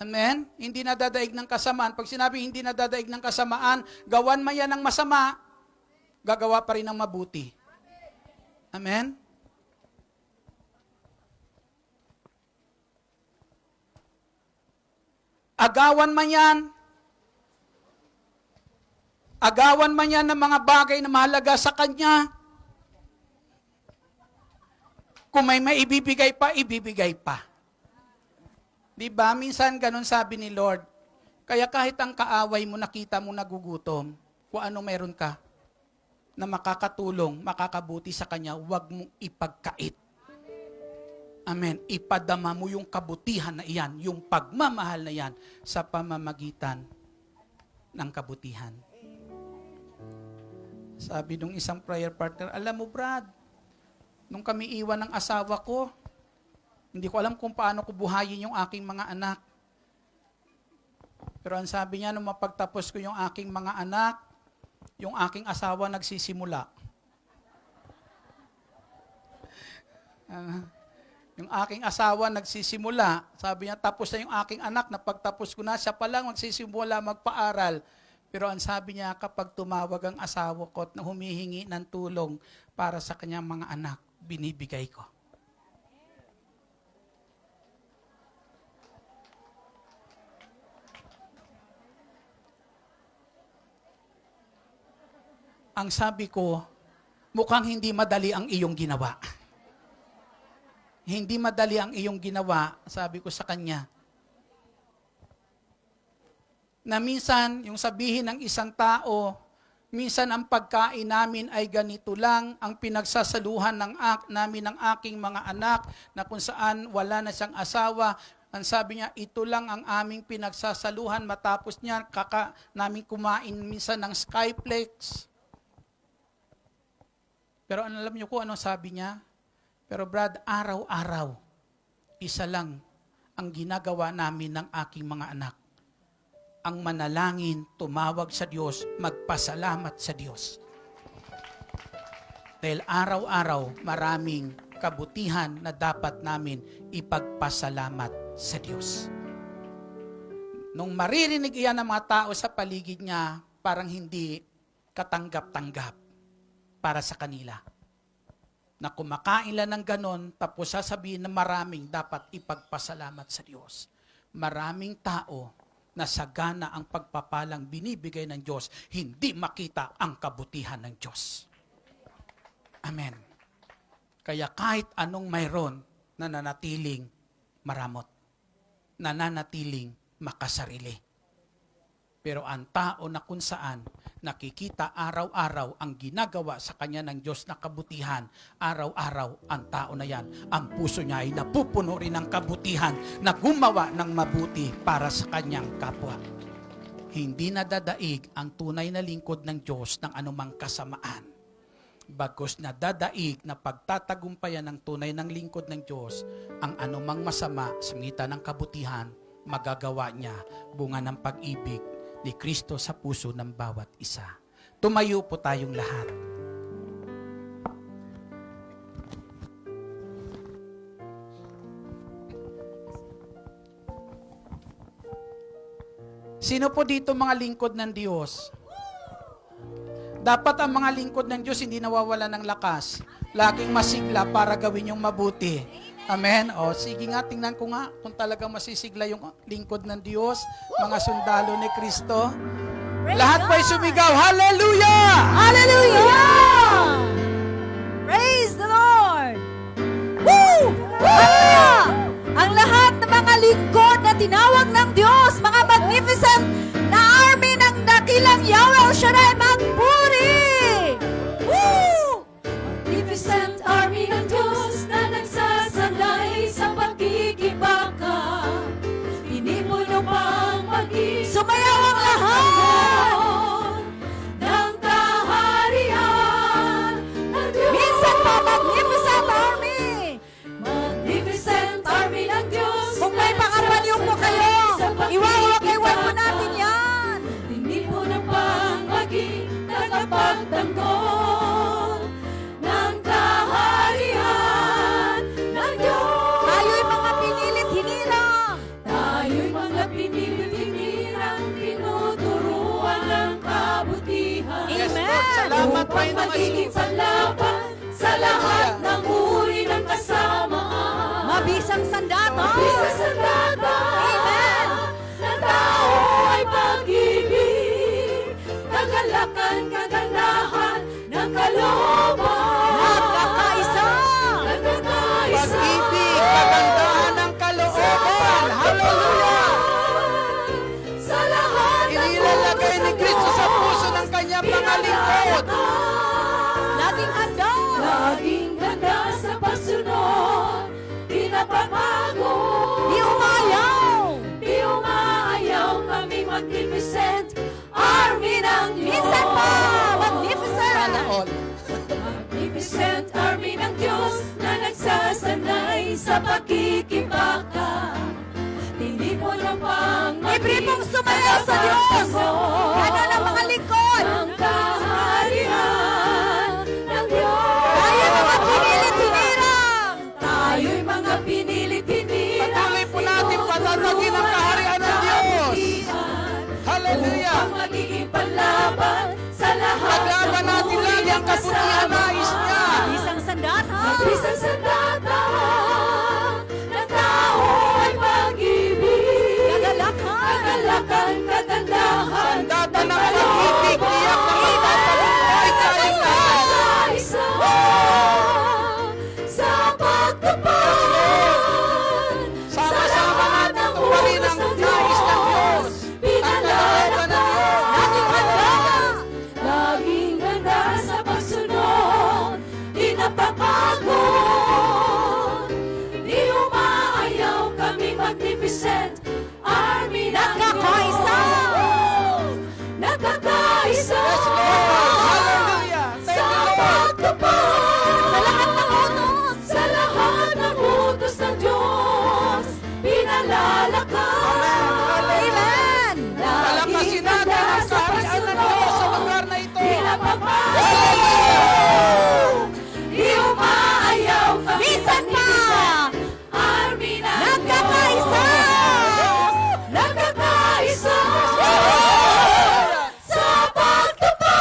Amen? Hindi nadadaig ng kasamaan. Pag sinabi hindi nadadaig ng kasamaan, gawan man yan ng masama, gagawa pa rin ng mabuti. Amen? Agawan man yan ng mga bagay na mahalaga sa Kanya. Kung may maibibigay pa, ibibigay pa. Diba? Minsan ganun sabi ni Lord. Kaya kahit ang kaaway mo, nakita mo nagugutom, kung ano meron ka, na makakatulong, makakabuti sa kanya, huwag mong ipagkait. Amen. Ipadama mo yung kabutihan na iyan, yung pagmamahal na iyan, sa pamamagitan ng kabutihan. Sabi nung isang prayer partner, alam mo Brad, nung kami iwan ng asawa ko, hindi ko alam kung paano ko buhayin yung aking mga anak. Pero ang sabi niya, nung mapagtapos ko yung aking mga anak, yung aking asawa nagsisimula. Yung aking asawa nagsisimula. Sabi niya, tapos na yung aking anak, napagtapos ko na, siya pa lang magsisimula magpaaral. Pero ang sabi niya, kapag tumawag ang asawa ko at humihingi ng tulong para sa kanyang mga anak, binibigay ko. Ang sabi ko, mukhang hindi madali ang iyong ginawa. Hindi madali ang iyong ginawa, sabi ko sa kanya. Na minsan, yung sabihin ng isang tao Minsan ang pagkain namin ay ganito lang, ang pinagsasaluhan namin ng aking mga anak na kung saan wala na siyang asawa. Ang sabi niya, ito lang ang aming pinagsasaluhan. Matapos niya, namin kumain minsan ng Skyplex. Pero alam niyo kung ano sabi niya? Pero Brad, araw-araw, isa lang ang ginagawa namin ng aking mga anak. Ang manalangin, tumawag sa Diyos, magpasalamat sa Diyos. Dahil araw-araw, maraming kabutihan na dapat namin ipagpasalamat sa Diyos. Nung maririnig iyan ng mga tao sa paligid niya, parang hindi katanggap-tanggap para sa kanila. Na kumakain lang ng ganon, tapos sasabihin na maraming dapat ipagpasalamat sa Diyos. Maraming tao na sagana ang pagpapalang binibigay ng Diyos, hindi makita ang kabutihan ng Diyos. Amen. Kaya kahit anong mayroon, nananatiling maramot. Nananatiling makasarili. Pero ang tao na kung saan nakikita araw-araw ang ginagawa sa kanya ng Diyos na kabutihan, araw-araw ang tao na yan, ang puso niya ay napupuno rin ng kabutihan na gumawa ng mabuti para sa kanyang kapwa. Hindi nadadaig ang tunay na lingkod ng Diyos ng anumang kasamaan. Bagkus nadadaig na pagtatagumpayan ng tunay ng lingkod ng Diyos, ang anumang masama sa ngitan ng kabutihan, magagawa niya bunga ng pag-ibig ni Kristo sa puso ng bawat isa. Tumayo po tayong lahat. Sino po dito mga lingkod ng Diyos? Dapat ang mga lingkod ng Diyos hindi nawawala ng lakas. Laging masigla para gawin yung mabuti. Amen? O, sige nga, tingnan ko nga kung talagang masisigla yung lingkod ng Diyos, mga sundalo ni Kristo. Lahat po'y sumigaw, Hallelujah! Hallelujah! Praise the Lord! Woo! Hallelujah! Ang lahat ng mga lingkod na tinawag ng Diyos, mga magnificent na army ng dakilang Yahweh El Shaddai, magpuri! Woo! Magnificent army ng Diyos na nagsasanay sa pagkikibaka. Pinipuno pang mag-ibig. Sumayaw ang lahat ng kaharian ng Diyos. Minsan pa, magnificent army. Magnificent army ng Diyos. Kung may pangapanyo po kayo, iwawag-iwag po natin yan. Pinipuno pang mag-ibig, tagapagtanggol ng kaharian ng Diyos. Tayo'y mga pinilit hinirang. Tayo'y mga pinilit hinirang, tinuturuan ng kabutihan. Yes, Lord. Salamat, Upang Panginoon magiging Jesus. panlaban sa lahat ng uri ng kasamaan. Mabisang sandata. Mabisang sandata. Amen. Ng tao ay pag-ibig, kagalakan, kagandahan ng kalooban. Nagkakaisa. Nagkakaisa. Pag-ibig, kagandahan ng kalooban. Hallelujah! Sa lahat ng Inilalagay ni Kristo sa puso ng kanyang mga lingkod. Laging handa. Laging handa sa pagsunod. Di napapago. Di umayaw. Di umayaw kami magnificent army ng Diyos. Minsan pa, magnificent. Sana all. Magnificent army ng Diyos na nagsasanay sa pagkikibaka. Tinipon ng pang libre pong sumayaw sa Diyos. Gano'n ang mga lingkod ng kaharian ng Diyos. Tayo mga pinilit-hinirang. Tayo'y mga pinilit-hinirang. Patuloy po natin patatagin ang kaharian ng Diyos. Hallelujah! Upang magiging panlaban sa lahat Paglaban natin lagi ang kabutihan na nais niya. Isang sandata. Isang sandata. Ng tao ay pag-ibig. Kagalakan. Kagalakan, kagandahan. Sandata ng pag-ibig, tiyak na magtatagumpay tayong lahat. Isa sa pagtupad. Sama-sama natin tuparin ang nais ng Diyos. Ang kalooban ng Diyos. Laging handa. Laging magnificent army ng Nagkakaisa! Diyos. Nagkakaisa! Hallelujah! Thank Sa you, Lord! pagtupad sa lahat ng utos ng Diyos, pinalalakas. Amen! Palakasin natin ang kaharian ng Diyos sa lugar na ito. Di umaayaw kami Minsan pa! army ng Nagkakaisa! Nagkakaisa sa pagtupad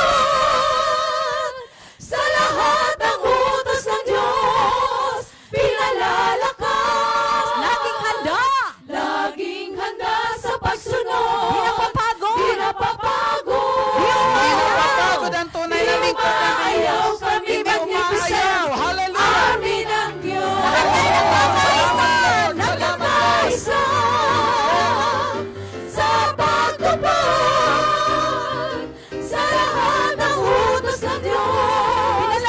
sa lahat ng utos ng Diyos, pinalalakas. Laging handa! Laging handa sa pagsunod. Di napapagod! Di napapagod. Hindi napapagod ang tunay na lingkod ng Umaayaw Diyos. kami Hindi magnificent umaayaw. Hallelujah! army ng Diyos. Nagkakaisa! Nagkakaisa sa pagtupad sa lahat ng utos ng Diyos.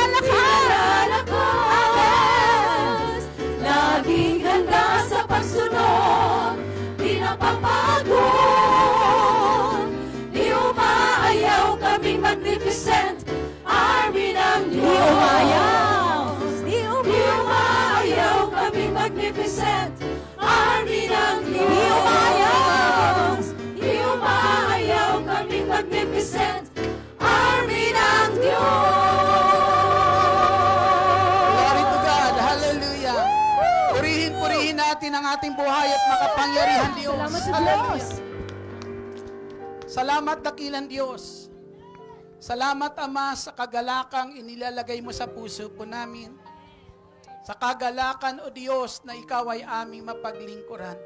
Pinalalakas. Laging handa sa pagsunod. Di napapagod. Di umaayaw kaming magnificent army ng Diyos. Di umayaw! Di Di umaayaw kaming magnificent army ng Diyos. Di umayaw! Di umaayaw kaming magnificent army ng Diyos. Glory to God. Hallelujah. Purihin natin ang ating buhay at makapangyarihan Diyos. Salamat sa Hallelujah. Diyos. Salamat dakilang Diyos. Salamat Ama sa kagalakang inilalagay mo sa puso po namin. Sa kagalakan o Diyos na ikaw ay aming mapaglingkuran.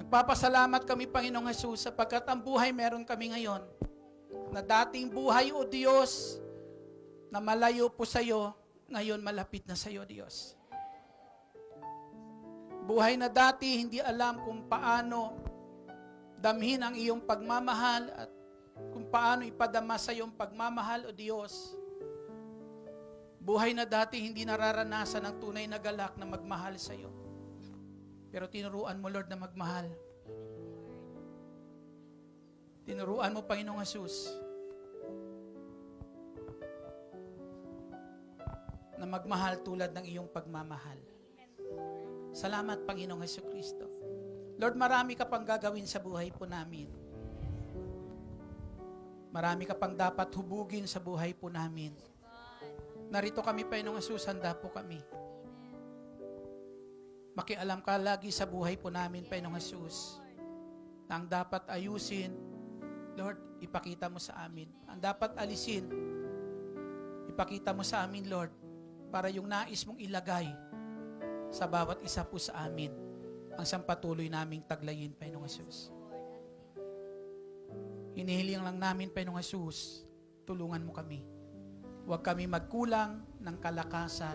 Nagpapasalamat kami Panginoong Jesus sapagkat ang buhay meron kami ngayon. Na dating buhay o Diyos na malayo po sa iyo, ngayon malapit na sa iyo Diyos. Buhay na dati hindi alam kung paano damhin ang iyong pagmamahal at kung paano ipadama sa iyong pagmamahal o Diyos. Buhay na dati hindi nararanasan ang tunay na galak na magmahal sa iyo. Pero tinuruan mo Lord na magmahal. Tinuruan mo Panginoong Jesus na magmahal tulad ng iyong pagmamahal. Salamat Panginoong Jesucristo. Lord, marami ka pang gagawin sa buhay po namin. Marami ka pang dapat hubugin sa buhay po namin. Narito kami, Panginoong Jesus, handa po kami. Makialam ka lagi sa buhay po namin, Panginoong Jesus. Na ang dapat ayusin, Lord, ipakita mo sa amin. Ang dapat alisin, ipakita mo sa amin, Lord, para yung nais mong ilagay sa bawat isa po sa amin ang sampatuloy naming taglayin, Panginoong Jesus. Hinihiling lang namin, Panginoong Jesus, tulungan mo kami. Huwag kami magkulang ng kalakasan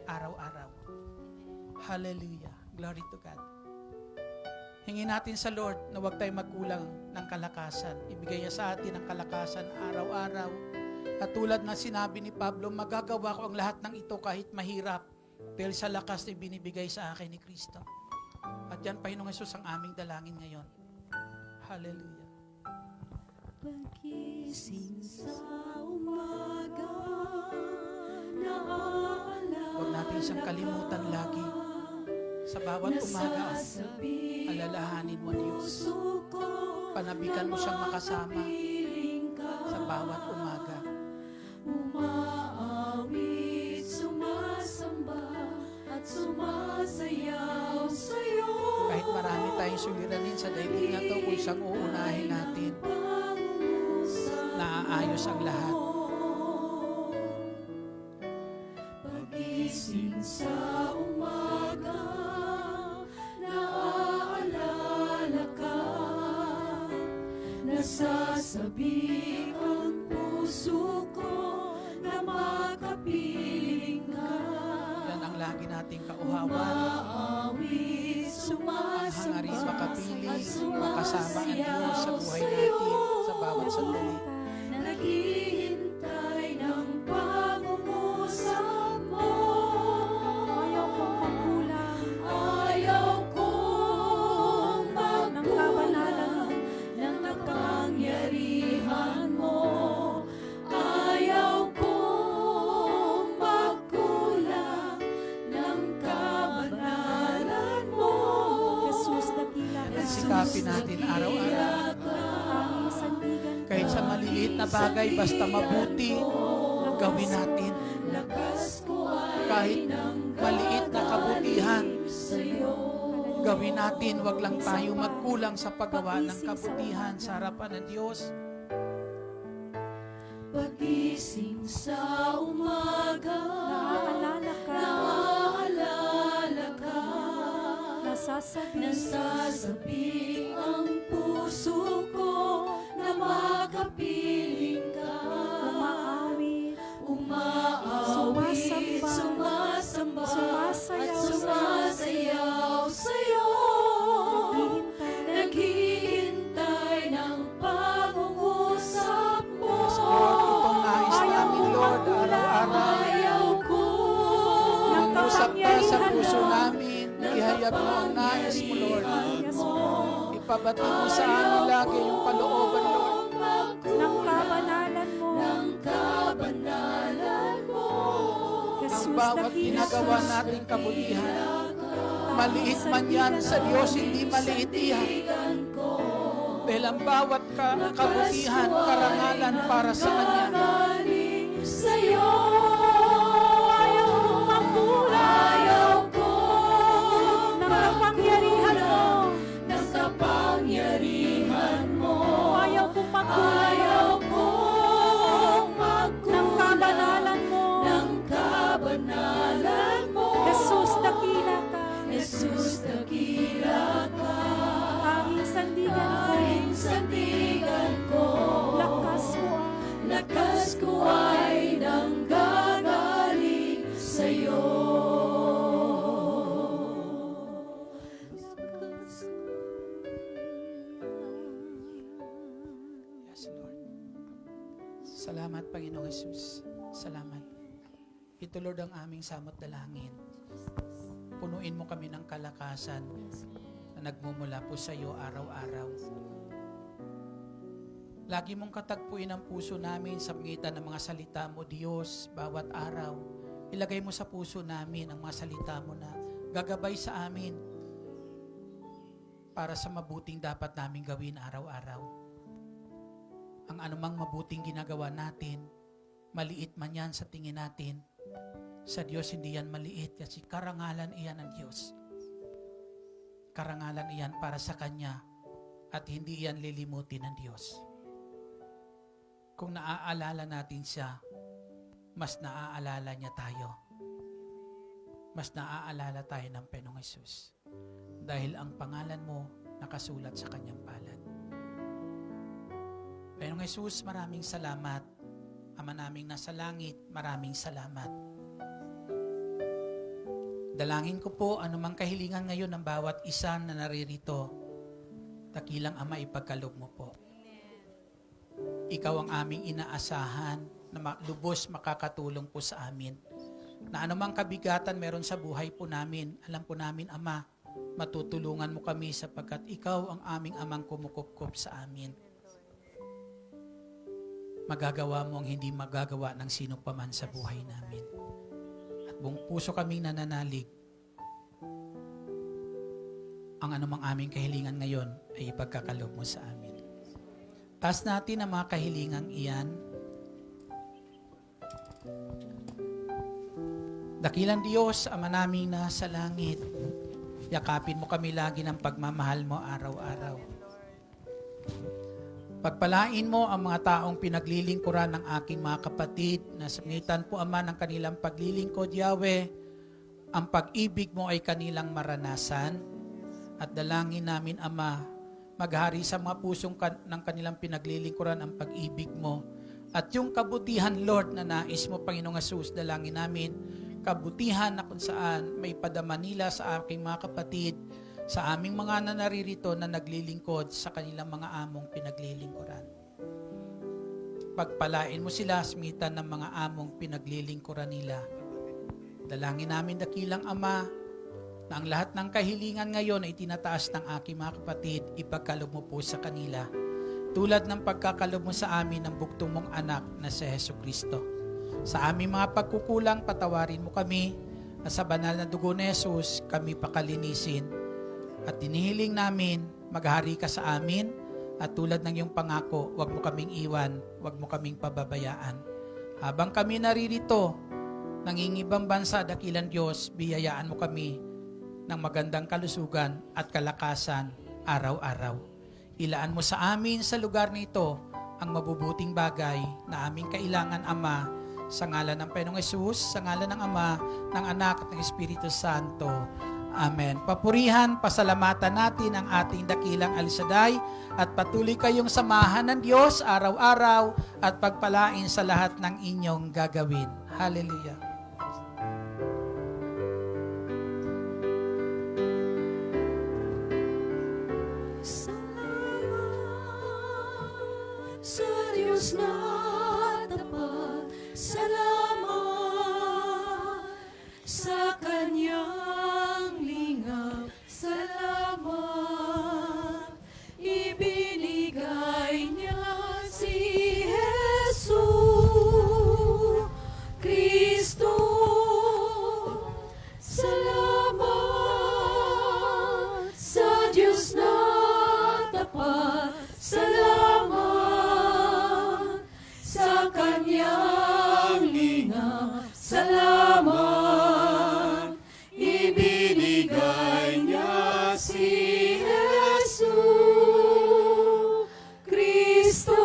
araw-araw. Hallelujah. Glory to God. Hingin natin sa Lord na huwag tayo magkulang ng kalakasan. Ibigay niya sa atin ang kalakasan araw-araw. At tulad na sinabi ni Pablo, magagawa ko ang lahat ng ito kahit mahirap dahil sa lakas na binibigay sa akin ni Kristo. At yan, Panginoong Jesus, ang aming dalangin ngayon. Hallelujah. Pagkising sa umaga, naaalala Huwag natin siyang kalimutan lagi. Sa bawat umaga, alalahanin mo Diyos. Panabikan mo siyang makasama sa bawat umaga. Umaawit, sumasamba, at sumasayaw sa'yo. Kahit marami tayong suliranin sa daigdig na to, kung siyang uunahin natin, naaayos ang lahat. Pagising sa umaga, naaalala ka, nasasabi ang puso ko na makapiling ka. Yan ang lagi nating kauhawan. Umaawit, Ang hangarin sumasamba, makapili, at makasama ang Diyos sa buhay sumasayaw natin sa bawat sandali. Naghihintay ng pangungusap mo. yakapin natin araw-araw. Aming sandigan ko. Kahit sa maliliit na bagay, basta mabuti, gawin natin. Kahit maliit na kabutihan, gawin natin. Wag lang tayo magkulang sa paggawa ng kabutihan sa harapan ng Diyos. Pagising sa umaga, Naaalala ka. naaalala ka. Nasasabi. Nasasabi ang puso ko na makapiling ka. Umaawit. Umaawit, sumasamba, Sumasayaw at sumasayaw sa'yo. Naghihintay ng pag-uusap mo. Itong nais namin, Lord, araw-araw. Ayaw ko Mag-usap ka sa puso namin. Ihayag mo ang nais mo, Lord. Yes, Lord. Ipabati mo sa amin lagi yung kalooban, Lord. Ng kabanalan mo. ng kabanalan mo. Ang bawat ginagawa nating kabutihan, maliit man yan sa Diyos, hindi maliit yan. Dahil ang bawat kabutihan, karangalan para sa Kanya. Galing sa'yo. Ayaw kong makulay. Ayaw kong Ng kapangyarihan mo. ng kapangyarihan mo. Ayaw kong makulay. Ayaw kong Ng kabanalan mo. ng kabanalan mo. Jesus, dakila ka. Jesus, dakila ka. Aming sandigan ko. Aming sandigan ko. Lakas ko ang Lakas ko ay nanggagaling sa'yo. Yes, Lord. Salamat, Panginoong Jesus. Salamat. Ito, Lord, ang aming samot dalangin. Punuin mo kami ng kalakasan na nagmumula po sa iyo araw-araw. Lagi mong katagpuin ang puso namin sa pagitan ng mga salita mo, Diyos, bawat araw. Ilagay mo sa puso namin ang mga salita mo na gagabay sa amin para sa mabuting dapat namin gawin araw-araw. Ang anumang mabuting ginagawa natin, maliit man yan sa tingin natin, sa Diyos hindi yan maliit kasi karangalan iyan ng Diyos. Karangalan iyan para sa Kanya at hindi iyan lilimutin ng Diyos. Kung naaalala natin siya, mas naaalala niya tayo. Mas naaalala tayo ng Panginoong Hesus. Dahil ang pangalan mo nakasulat sa Kanyang palad. Panginoong Hesus, maraming salamat. Ama naming nasa langit, maraming salamat. Dalangin ko po anumang kahilingan ngayon ng bawat isa na naririto. Dakilang Ama, ipagkaloob mo po. Ikaw ang aming inaasahan na lubos makakatulong po sa amin. Na anumang kabigatan meron sa buhay po namin, alam po namin, Ama, matutulungan mo kami sapagkat ikaw ang aming amang kumukupkup sa amin. Magagawa mo ang hindi magagawa ng sino paman sa buhay namin. At buong puso kaming nananalig, ang anumang aming kahilingan ngayon ay ipagkakaloob mo sa amin. Taas natin ang mga kahilingang iyan. Dakilang Diyos, Ama naming nasa langit, yakapin mo kami lagi ng pagmamahal mo araw-araw. Pagpalain mo ang mga taong pinaglilingkuran ng aking mga kapatid na samitan po, Ama, ng kanilang paglilingkod, Yahweh. Ang pag-ibig mo ay kanilang maranasan at dalangin namin, Ama, maghari sa mga pusong ng kanilang pinaglilingkuran ang pag-ibig mo. At yung kabutihan, Lord, na nais mo, Panginoong Hesus, dalangin namin, kabutihan na kung saan may padama nila sa aking mga kapatid, sa aming mga naririto na naglilingkod sa kanilang mga among pinaglilingkuran. Pagpalain mo sila smitan ng mga among pinaglilingkuran nila. Dalangin namin, dakilang Ama, na ang lahat ng kahilingan ngayon ay tinataas ng aking mga kapatid, ipagkaloob mo po sa kanila. Tulad ng pagkakaloob mo sa amin ng buktong mong anak na si Jesucristo. Sa aming mga pagkukulang, patawarin mo kami, na sa banal na dugo ni Jesus, kami pakalinisin. At inihiling namin maghari ka sa amin, at tulad ng iyong pangako, huwag mo kaming iwan, huwag mo kaming pababayaan. Habang kami naririto, nangingibang bansa, dakilang Diyos, biyayaan mo kami ng magandang kalusugan at kalakasan araw-araw. Ilaan mo sa amin sa lugar nito ang mabubuting bagay na aming kailangan, Ama, sa ngalan ng Panginoong Hesus, sa ngalan ng Ama, ng Anak at ng Espiritu Santo. Amen. Papurihan, pasalamatan natin ang ating dakilang El Shaddai at patuloy kayong samahan ng Diyos araw-araw at pagpalain sa lahat ng inyong gagawin. Hallelujah. Salamat sa Diyos na tapat, salamat sa Kanyang lingap, salamat ibinigay niya si Jesus Kristo. Salamat sa Diyos na tapat, salamat sa Kanyang lingap, salamat ibinigay niya si Jesus Kristo.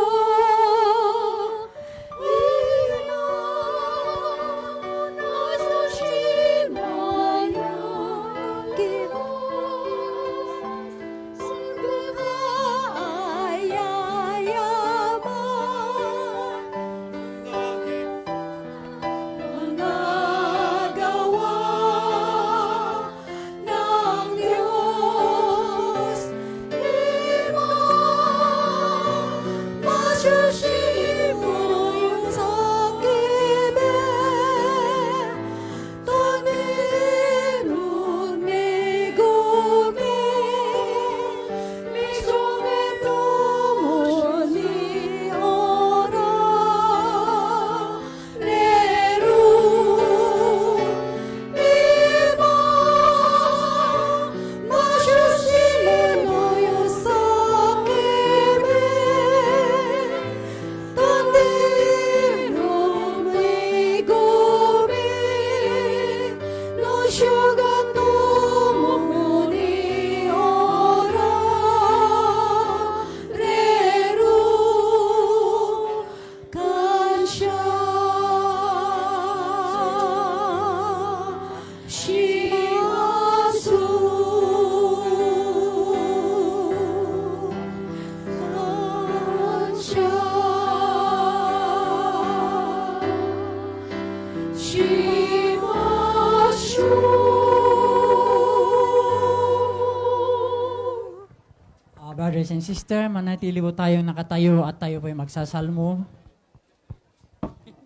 Brothers and sisters, manatili po tayong nakatayo at tayo po ay magsasalmo.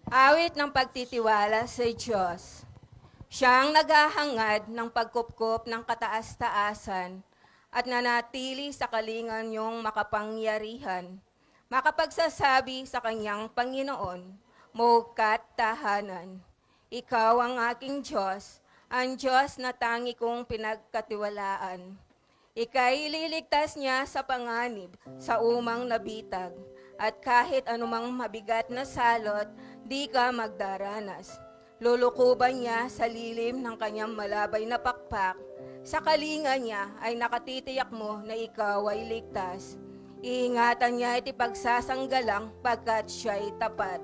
Awit ng pagtitiwala sa Diyos. Siyang naghahangad ng pagkupkop ng kataas-taasan at nanatili sa kalingan niyong makapangyarihan, makapagsasabi sa kanyang Panginoon, Mukat tahanan. Ikaw ang aking Diyos, ang Diyos na tangi kong pinagkatiwalaan. Ika'y ililigtas niya sa panganib, sa umang nabitag, at kahit anumang mabigat na salot, di ka magdaranas. Lulukuban niya sa lilim ng kanyang malabay na pakpak. Sa kalinga niya ay nakatitiyak mo na ikaw ay ligtas. Iingatan niya at ipagsasanggalang pagkat siya'y tapat.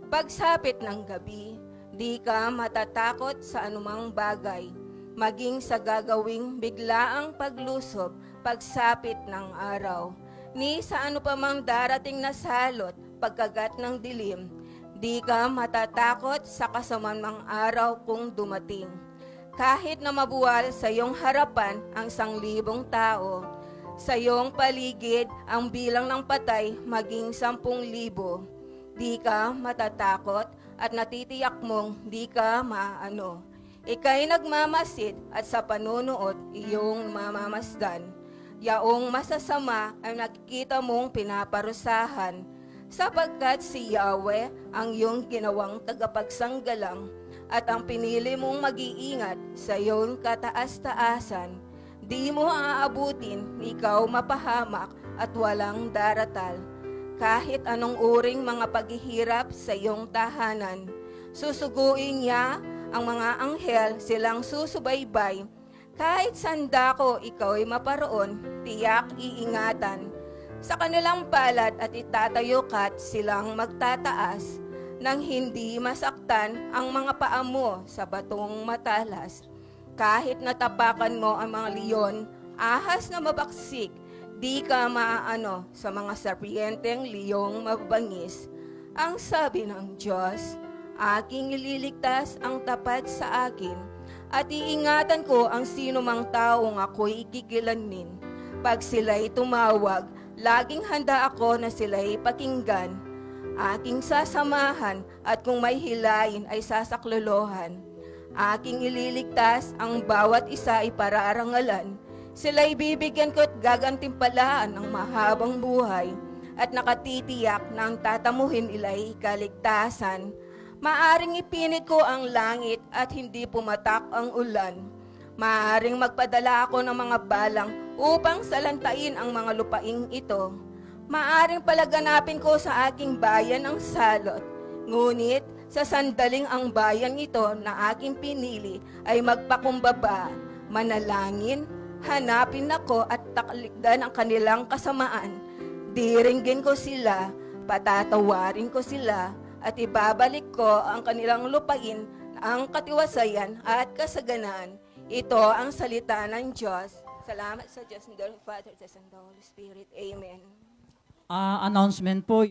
Pagsapit ng gabi, di ka matatakot sa anumang bagay. Maging sa gagawing biglaang paglusob, pagsapit ng araw. Ni sa ano pa mang darating na salot, pagkagat ng dilim, di ka matatakot sa kasamang araw kung dumating. Kahit na mabuwal sa iyong harapan ang 1,000 tao, sa iyong paligid ang bilang ng patay maging 10,000, di ka matatakot at natitiyak mong di ka maano. Ika'y nagmamasid at sa panunuot iyong mamamasdan. Yaong masasama ay nakikita mong pinaparusahan, sapagkat si Yahweh ang iyong ginawang tagapagsanggalang at ang pinili mong mag-iingat sa iyong kataas-taasan. Di mo aabutin, ikaw mapahamak at walang daratal. Kahit anong uring mga paghihirap sa iyong tahanan, susuguin niya ang mga anghel, silang susubaybay. Kahit sandako ikaw ay maparoon, tiyak iingatan. Sa kanilang palad at itatayo ka't silang magtataas, nang hindi masaktan ang mga paa mo sa batong matalas. Kahit natapakan mo ang mga leon, ahas na mabaksik, di ka maaano sa mga serpienteng liyong mabangis. Ang sabi ng Diyos, aking ililigtas ang tapat sa akin, at iingatan ko ang sino mang taong ako'y ikikilanin. Pag sila'y tumawag, laging handa ako na sila'y pakinggan. Aking sasamahan at kung may hilain ay sasaklolohan. Aking ililigtas ang bawat isa ay pararangalan. Sila'y bibigyan ko't gagantimpalaan ng mahabang buhay at nakatitiyak na ang tatamuhin ila'y kaligtasan. Maaring ipinit ko ang langit at hindi pumatak ang ulan. Maaring magpadala ako ng mga balang upang salantain ang mga lupaing ito. Maaring palaganapin ko sa aking bayan ang salot. Ngunit sa sandaling ang bayan ito na aking pinili ay magpakumbaba, manalangin, hanapin ako at taklikdan ang kanilang kasamaan. Diringgin ko sila, patatawarin ko sila, at ibabalik ko ang kanilang lupain, ang katiwasayan at kasaganaan. Ito ang salita ng Diyos. Salamat sa Diyos, the Father, the Son, the Holy Spirit. Amen. Announcement po.